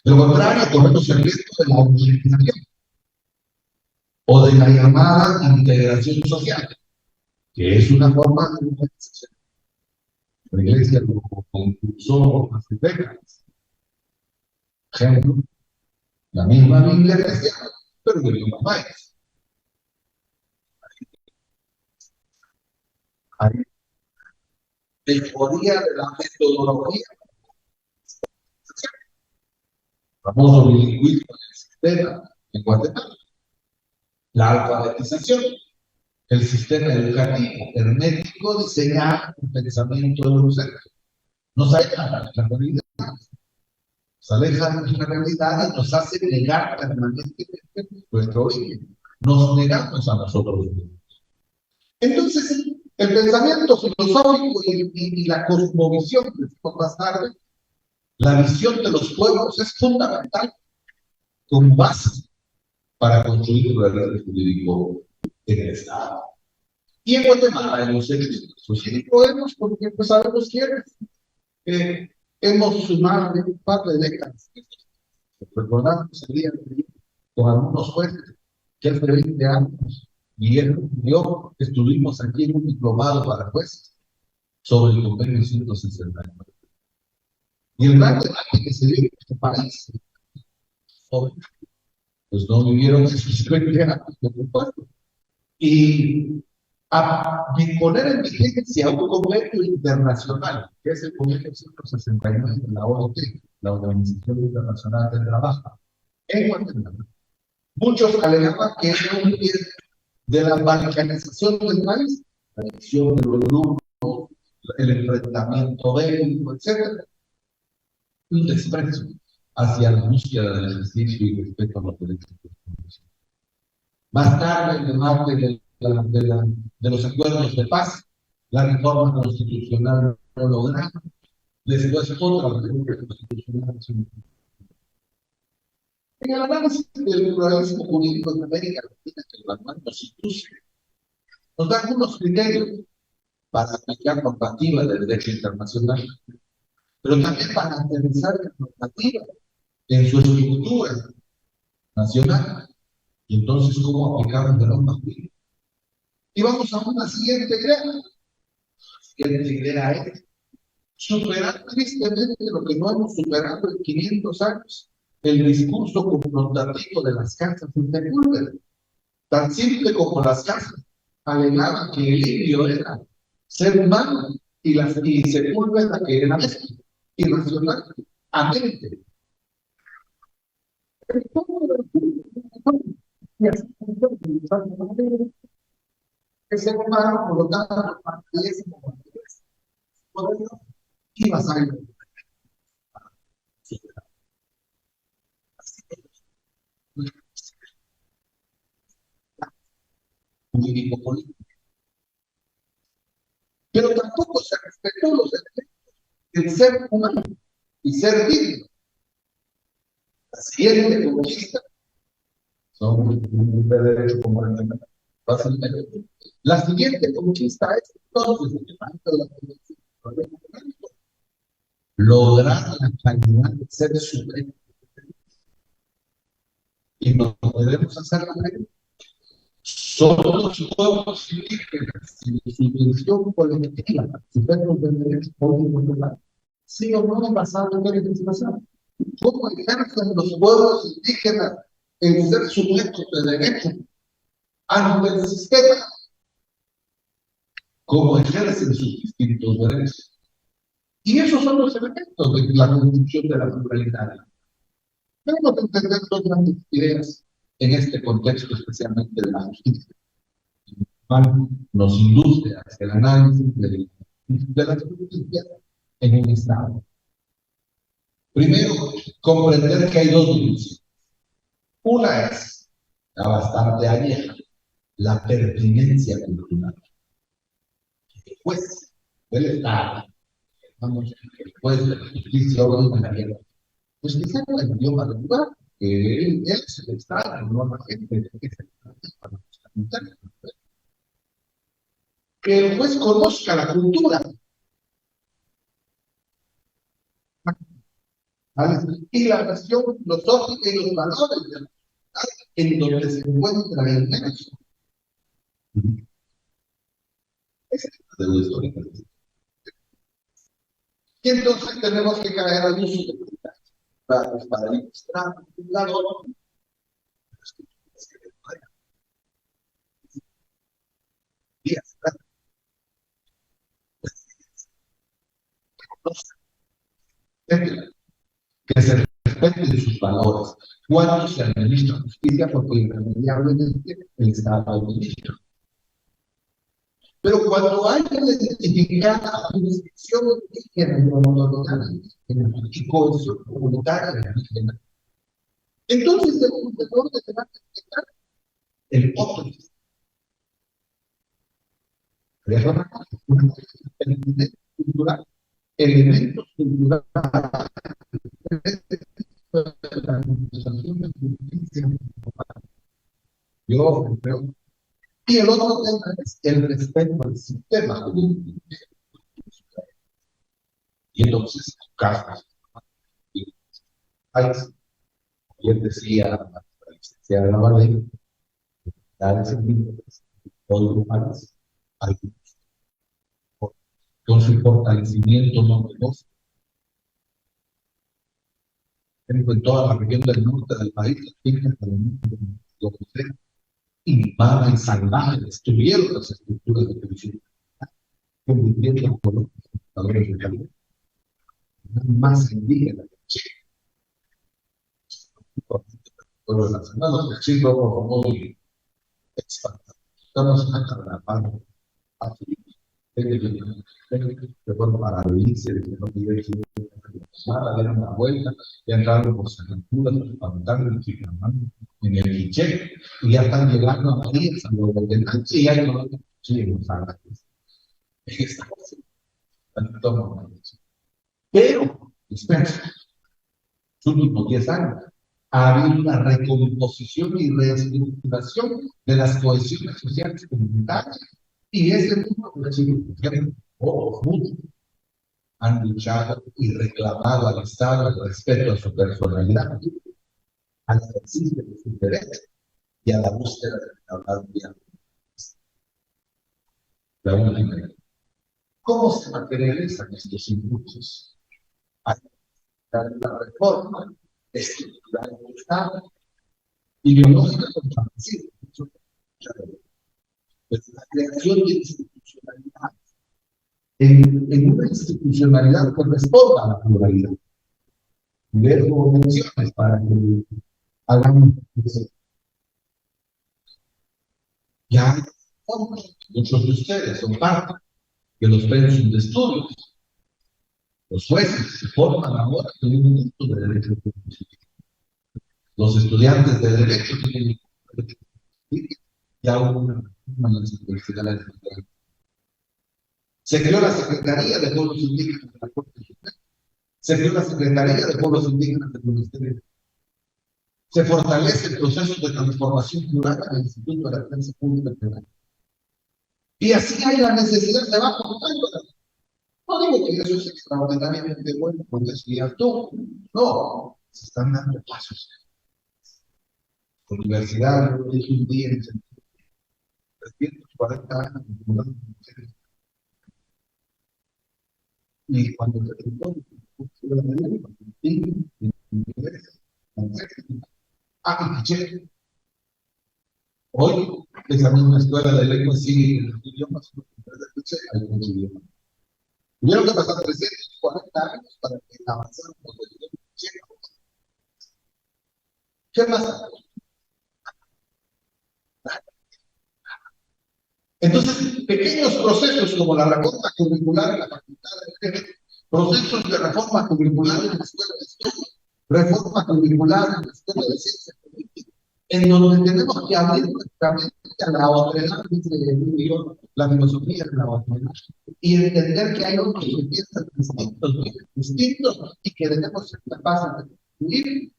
De lo contrario, corremos el riesgo de la homogenización o de la llamada integración social, que es una forma de organización. La Iglesia lo impulsó hace décadas. Por ejemplo, la misma Biblia cristiana, pero de idioma mayas. Hay teoría de la metodología, famoso bilingüismo en el sistema en Guatemala, la alfabetización, el sistema educativo hermético diseña un pensamiento eurocéntrico. Nos aleja de nuestra realidad, nos aleja de nuestra realidad y nos hace negar permanentemente nuestro origen. Nos negamos a nosotros mismos. Entonces, el pensamiento filosófico y la cosmovisión, que decimos más tarde, La visión de los pueblos es fundamental como base para construir un realismo jurídico en el Estado. Y en Guatemala hemos hecho eso. Sí, podemos, porque pues sabemos quiénes. Hemos sumado un par de décadas. Recordamos el día de hoy con algunos jueces que hace 20 años, Guillermo y yo estuvimos aquí en un diplomado para jueces sobre el convenio 169. Y el gran debate que se dio en este país, jóvenes, pues no vivieron esos 20 años, por supuesto. Y a poner en vigencia un convenio internacional, que es el convenio 169 de la OIT, la Organización Internacional del Trabajo, en Guatemala. Muchos alegaban que era un pie de la balcanización del país, la división de los grupos, el enfrentamiento bélico, etc. Un desprecio hacia la búsqueda del ejercicio y respeto a los derechos humanos. Más tarde, el debate de los acuerdos de paz, la reforma constitucional no lograda, después otra reforma constitucional. En el análisis del pluralismo jurídico de América Latina, que el manual nos induce, nos da algunos criterios para aplicar normativa del derecho internacional, pero también para aterrizar la normativa en su estructura nacional, y entonces cómo aplicamos la norma jurídica. Y vamos a una siguiente idea. La siguiente idea es superar tristemente lo que no hemos superado en 500 años, el discurso confrontativo de las casas en Sepúlveda. Tan simple como las casas alegaban que el indio era ser humano y Sepúlveda que era irracional, amente. El ser humano, por lo tanto, iba a salir. Jurídico político. Pero tampoco se respetó los derechos del ser humano y ser digno. La siguiente conquista son de derecho como fácilmente. La siguiente conquista es entonces lograr la calidad de ser supremo. Y no podemos hacer la ley. Solo los pueblos indígenas, sin subvención colectiva, sujetos de derechos políticos, sí o no basado en la legislación. ¿Cómo ejercen los pueblos indígenas en ser sujetos de derecho ante el sistema? ¿Cómo ejercen sus distintos derechos? Y esos son los elementos de la construcción de la pluralidad. Tenemos que entender dos grandes ideas en este contexto, especialmente de la justicia. Nos induce hacia el análisis de la justicia en un Estado. Primero, comprender que hay dos dimensiones. Una es, ya bastante añeja, la pertinencia cultural. El juez del Estado, el juez de la justicia ordinaria, pues que sea el idioma del lugar, que él es el Estado, no la gente que es el para los que el juez conozca la cultura. Y la versión filosófica y los valores de la sociedad en donde se encuentra el nexo. Esa es la deuda histórica. Y entonces tenemos que caer al uso de para ilustrar un lado que se respeten sus valores cuando se administra justicia, porque irremediablemente el Estado administra. Pero cuando hay que identificar la jurisdicción indígena y la autoridad indígena y cohesión comunitaria indígena, entonces de dónde se va a detectar el otro. Elementos culturales la administración de justicia. Yo creo. Y el otro tema es el respeto al sistema jurídico. Y entonces, casos. Ayer decía la licenciada Navarrete, dar ese tipo de todos los países, con su fortalecimiento novedoso. En toda la región del norte del país, las fincas del norte, invaden, salvajes, destruyeron las estructuras de televisión, convirtiendo en colonias locales, más indígenas. Todo relacionado, el chico como muy expandido. Estamos en la parte de forma paralelice, de que no tiene que dar una vuelta, ya entraron por Sacanturas, Pantano y Chicamán, en el Quiché, y ya están llegando a María, San Luis de Nanche, y ya no siguen usando. Pero, espera, sus últimos 10 años, ha habido una recomposición y reestructuración de las cohesiones sociales comunitarias, y ese grupo de chicos, muchos, han luchado y reclamado al Estado el respeto a su personalidad, al ejercicio de sus derechos y a la búsqueda de la unidad. La única. ¿Cómo se materializan estos impulsos? A la reforma estructural del Estado, ideológica compartida, la creación de institucionalidad en una institucionalidad que responda a la pluralidad. Dejo menciones para que hagamos eso. Ya muchos de ustedes son parte de los pensum de estudios. Los jueces se forman ahora en un instituto de derecho público. Los estudiantes de derecho tienen derecho público y aún en las universidades. Se creó la Secretaría de Pueblos Indígenas de la Corte Suprema. Se creó la Secretaría de Pueblos Indígenas del Ministerio. Se fortalece el proceso de transformación plural en el Instituto de la Defensa Pública Federal. Y así hay la necesidad, se va cortando. No digo que eso es extraordinariamente bueno, porque decías tú. No, se están dando pasos. La universidad, yo dije un día en 340 años, y cuando se trató en inglés, y hoy es la misma escuela de lengua, sigue en los idiomas, hay muchos idiomas. Tuvieron que pasar 340 años para que avanzáramos del idioma checo. ¿Qué pasa? Entonces, pequeños procesos como la reforma curricular en la Facultad de Derecho, procesos de reforma curricular en la Escuela de Historia, reforma curricular en la Escuela de Ciencias Políticas, en donde tenemos que abrir nuestra mente a la otredad, la filosofía de la otredad, y entender que hay otros que piensan distintos, y que debemos ser capaces de construir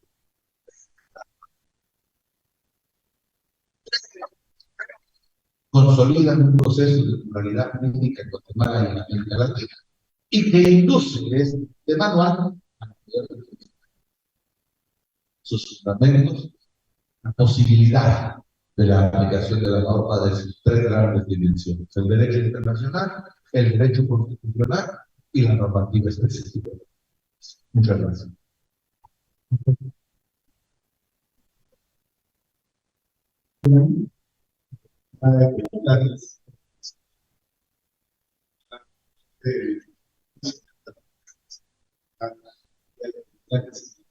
consolidan un proceso de pluralidad política en Guatemala y en América Latina, y que induce de manual a sus fundamentos la posibilidad de la aplicación de la norma de sus tres grandes dimensiones: el derecho internacional, el derecho constitucional y la normativa específica. Muchas gracias. Gracias. Gracias.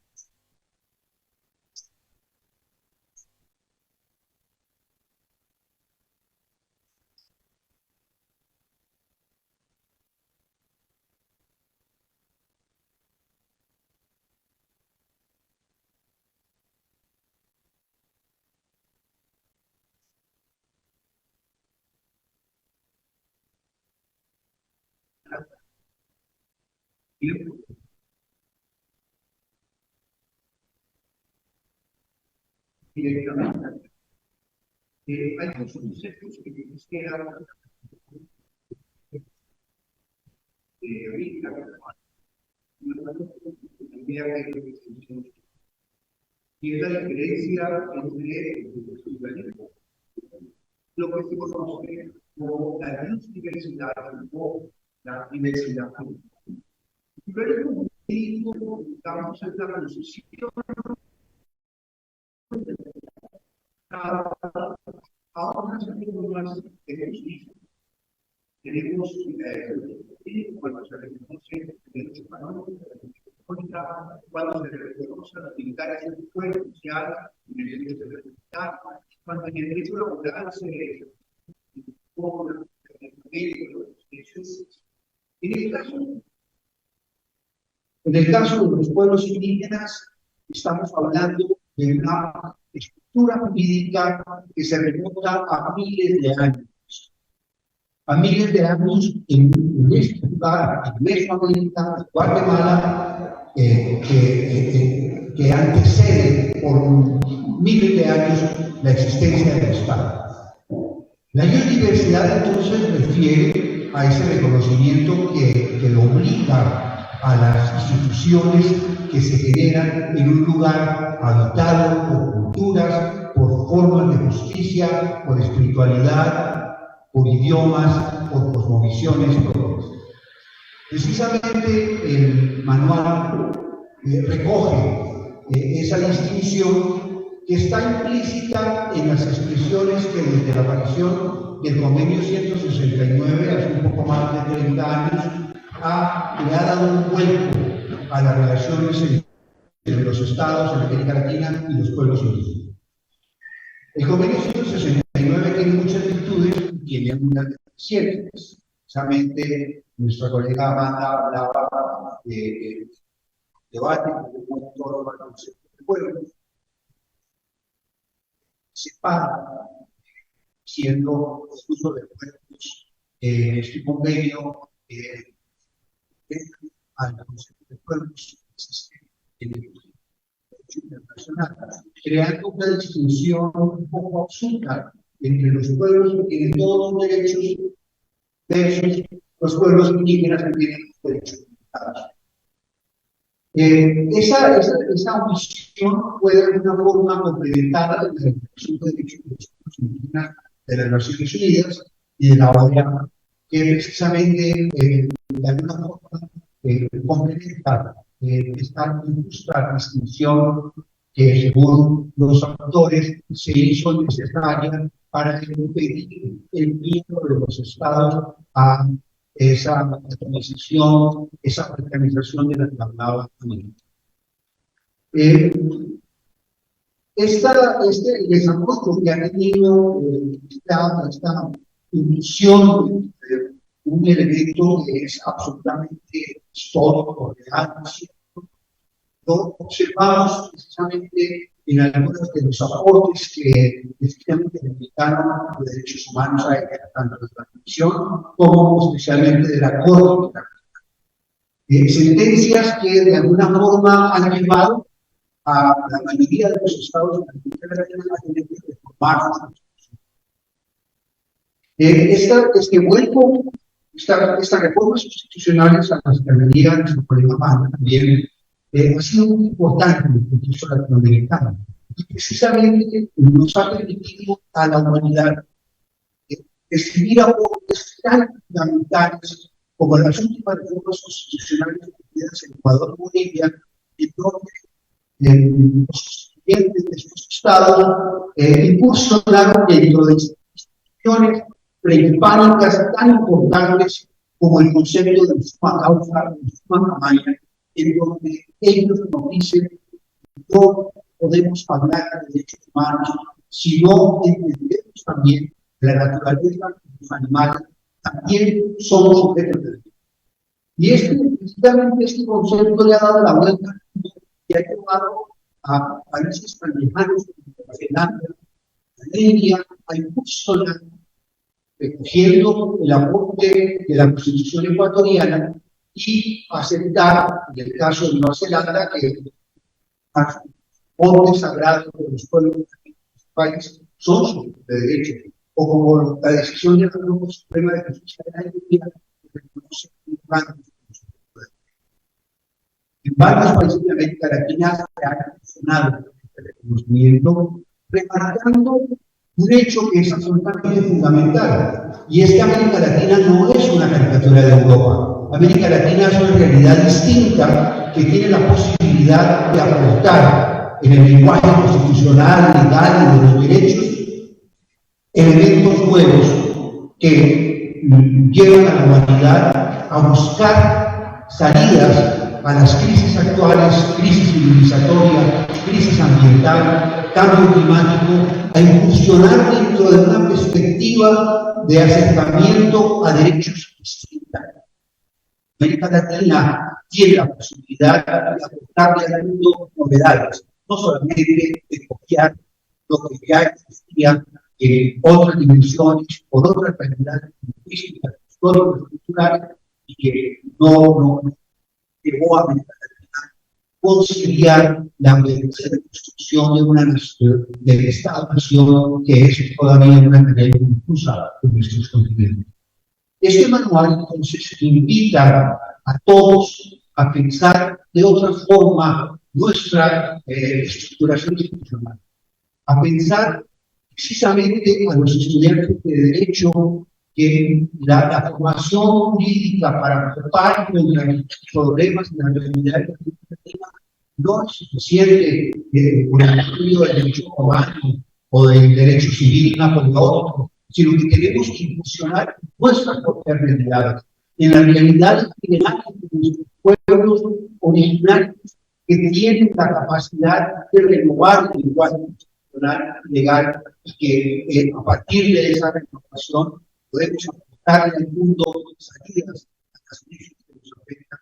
directamente. Hay dos conceptos que quisiera y es la diferencia entre lo que se conoce como la diversidad o la diversidad. Luego, estamos en la posición a unas formas de justicia. Tenemos, cuando se reconoce derechos humanos, cuando se reconoce las actividades del pueblo social, en el derecho de libertad, cuando en el derecho laboral se impone los derechos. En el caso de los pueblos indígenas, estamos hablando de una estructura jurídica que se remonta a miles de años. A miles de años en este lugar, en Mesoamérica, en Guatemala, que antecede por miles de años la existencia del Estado. La biodiversidad entonces refiere a ese reconocimiento que lo obliga a las instituciones que se generan en un lugar habitado por culturas, por formas de justicia, por espiritualidad, por idiomas, por cosmovisiones propias. Precisamente el manual recoge esa distinción que está implícita en las expresiones que desde la aparición del Convenio 169, hace un poco más de 30 años, le ha dado un vuelco a las relaciones entre los estados en América Latina y los pueblos indígenas. El Convenio 169 tiene muchas virtudes y tiene unas deficiencias. Precisamente nuestra colega Amanda hablaba de debate con todos los conceptos de pueblos. Separa, siendo el uso de pueblos este convenio al concepto de pueblos en el derecho internacional, creando una distinción un poco absurda entre los pueblos que tienen todos los derechos versus los pueblos indígenas que tienen los derechos limitados. Esa omisión fue de alguna forma complementada de la Declaración de Derechos de los Pueblos Indígenas de las Naciones Unidas y de la OEA, que precisamente de alguna forma complementa esta injusta distinción que según los autores se hizo necesaria para impedir el miedo de los estados a esa organización, esa organización de la que hablaba también. Este desarrollo que ha tenido esta ilusión de un elemento que es absolutamente histórico, real, ¿cierto? Lo observamos precisamente en algunos de los aportes que especialmente dedicaron a los derechos humanos a ella, tanto de la Comisión como especialmente de la Corte. Sentencias que de alguna forma han llevado a la mayoría de los estados de la América Latina a tener que reformar este vuelco, estas reformas constitucionales a las que venía nuestro colega Amanda también ha sido muy importante en el contexto latinoamericano y precisamente nos ha permitido a la humanidad escribir aportes tan fundamentales como las últimas reformas constitucionales ocurridas en Ecuador y Bolivia, en donde los constituyentes de estos estados incursionaron dentro de instituciones prehispánicas tan importantes como el concepto de suma causa, de suma tamaña, en donde ellos nos dicen no podemos hablar de derechos humanos si no entendemos también que la naturaleza de los animales también son sujetos de derechos. Y precisamente este concepto le ha dado la vuelta y ha llevado a países tan lejanos como Nueva Zelanda, a India, a incursionar recogiendo el aporte de la Constitución ecuatoriana y aceptar, en el caso de Nueva Zelanda, que el monte sagrado de los pueblos país son sujetos de derecho, o como la decisión de la Corte Suprema de Justicia de la India que reconoce un rango de derechos. En varios países de América Latina se ha funcionado este reconocimiento, remarcando un hecho que es absolutamente fundamental, y es que América Latina no es una caricatura de Europa. América Latina es una realidad distinta que tiene la posibilidad de aportar en el lenguaje constitucional, legal y de los derechos elementos nuevos que llevan a la humanidad a buscar salidas a las crisis actuales, crisis civilizatoria, crisis ambiental, cambio climático, a incursionar dentro de una perspectiva de acercamiento a derechos distintos. América Latina tiene la posibilidad de aportarle al mundo novedades, no solamente de copiar lo que ya existía en otras dimensiones, por otras realidades lingüísticas, históricas, culturales, y que no llevó a América Latina a conciliar la construcción de una nación, del Estado-nación, que es todavía una tarea inconclusa en nuestros continentes. Este manual, entonces, invita a todos a pensar de otra forma nuestra estructuración institucional, a pensar precisamente a los estudiantes de Derecho que la formación jurídica para ocupar contra los problemas de la realidad administrativa no es suficiente por el estudio del derecho romano o del derecho civil napoleónico, sino que tenemos que incursionar en nuestras propias realidades, en la realidad general de nuestros pueblos originarios que tienen la capacidad de renovar el lenguaje constitucional legal, y que a partir de esa renovación podemos aportar al mundo salidas a las crisis que nos afectan.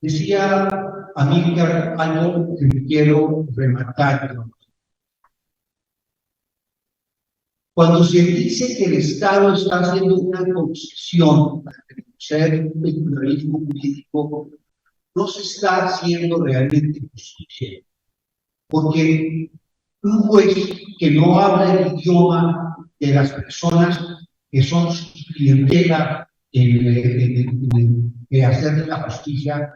Decía Amílcar algo que quiero remarcar. Cuando se dice que el Estado está haciendo una concesión para reconocer el pluralismo jurídico, no se está haciendo realmente justicia, porque un juez que no habla el idioma de las personas que son su clientela en hacerle la justicia,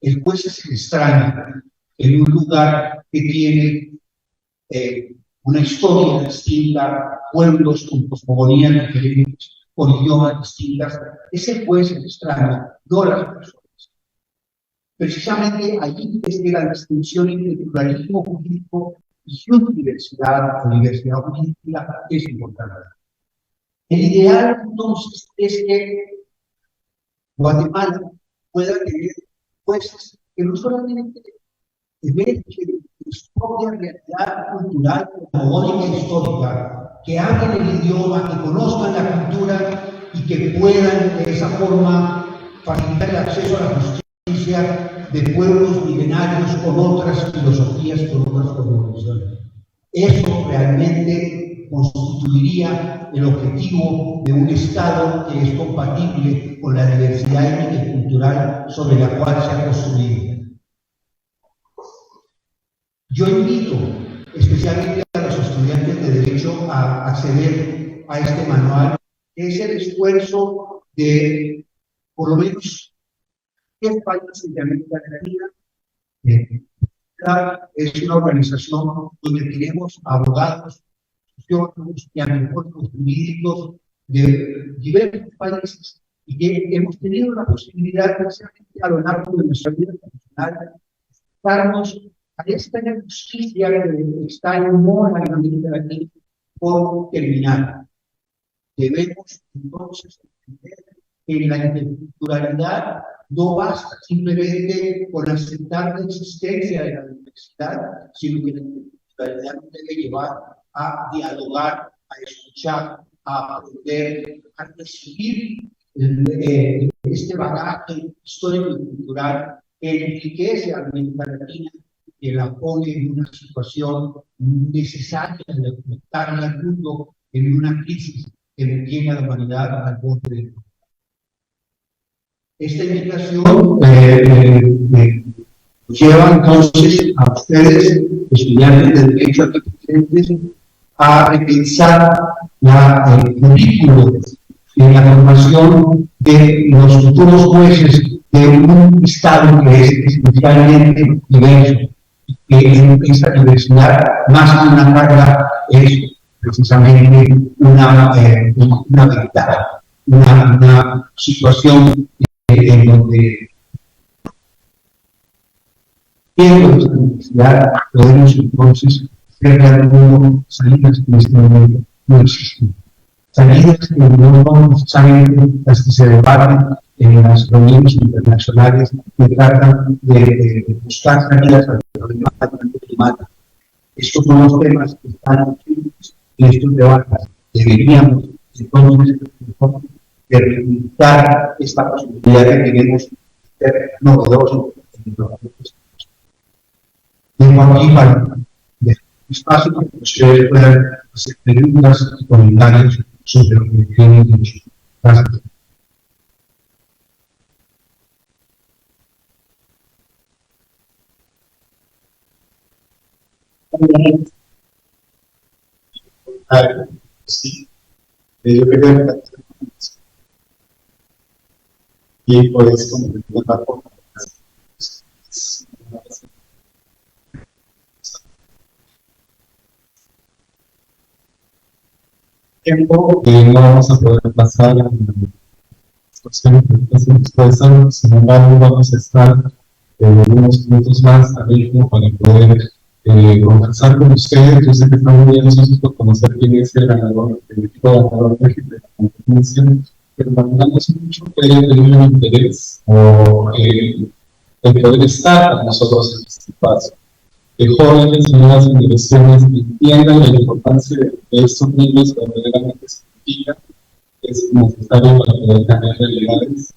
el juez es el extraño en un lugar que tiene una historia distinta, pueblos con cosmogonías diferentes, con idiomas distintas. Ese juez es el extraño, no las personas. Precisamente allí es que la distinción entre pluralismo jurídico y universidad jurídica es importante. El ideal, entonces, es que Guatemala pueda tener jueces que no solamente ven su propia realidad cultural, cosmogónica e histórica, que hablen el idioma, que conozcan la cultura y que puedan de esa forma facilitar el acceso a la justicia de pueblos milenarios con otras filosofías, con otras cosmovisiones. Eso realmente constituiría el objetivo de un Estado que es compatible con la diversidad étnica y cultural sobre la cual se ha construido. Yo invito especialmente a los estudiantes de Derecho a acceder a este manual, que es el esfuerzo de, por lo menos, 10 países de América Latina. Es una organización donde tenemos abogados, sociólogos y antropólogos jurídicos de diversos países y que hemos tenido la posibilidad, precisamente a lo largo de nuestra vida profesional, darnos a esta injusticia que está en mora en América Latina por terminar. Debemos entonces entender que la interculturalidad no basta simplemente con aceptar la existencia de la diversidad, sino que la interculturalidad nos debe llevar a dialogar, a escuchar, a aprender, a recibir este bagaje histórico y cultural que enriquece a América Latina, que la pone en una situación necesaria de conectarla al mundo en una crisis que detiene a la humanidad al borde del mundo. Esta invitación lleva entonces a ustedes, estudiantes de Derecho Arquitectónicos, a repensar el currículo en la formación de los futuros jueces de un Estado que es especialmente diverso, que en esta diversidad, más que una carga, es precisamente una verdad, una situación en donde en nuestra universidad podemos entonces ver de alguna salidas que en este momento no existen. Salidas que no necesariamente las que se debaten en las reuniones internacionales que tratan de buscar salidas al problema del cambio climático. Estos son los temas que están en estos debates. Deberíamos entonces de reivindicar esta posibilidad que tenemos de ser novedosos en el programa. Tengo aquí para dejar espacio para que ustedes puedan hacer preguntas y comentarios sobre lo que tienen dicho. Gracias. Sí, yo quería y pues como la forma tiempo que no vamos a poder pasar a las cuestiones que ustedes saben. Sin embargo, vamos a estar unos minutos más a ritmo para poder conversar con ustedes. Yo sé que están muy ansiosos por conocer quién es el ganador, el equipo ganador de la competencia, pero valoramos mucho que haya tenido el interés o el poder estar con nosotros en este espacio. Que jóvenes y nuevas generaciones entiendan la importancia de estos niños verdaderamente significa que es necesario para poder cambiar realidades.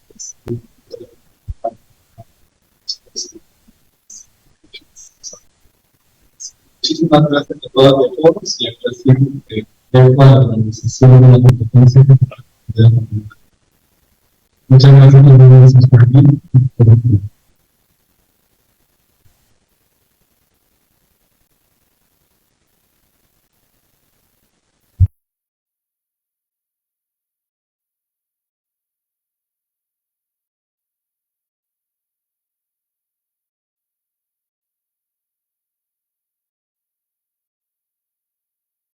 Muchísimas gracias a todas y a todos y agradeciendo que tengo la organización de la competencia para poder. Muchas gracias por venir por aquí.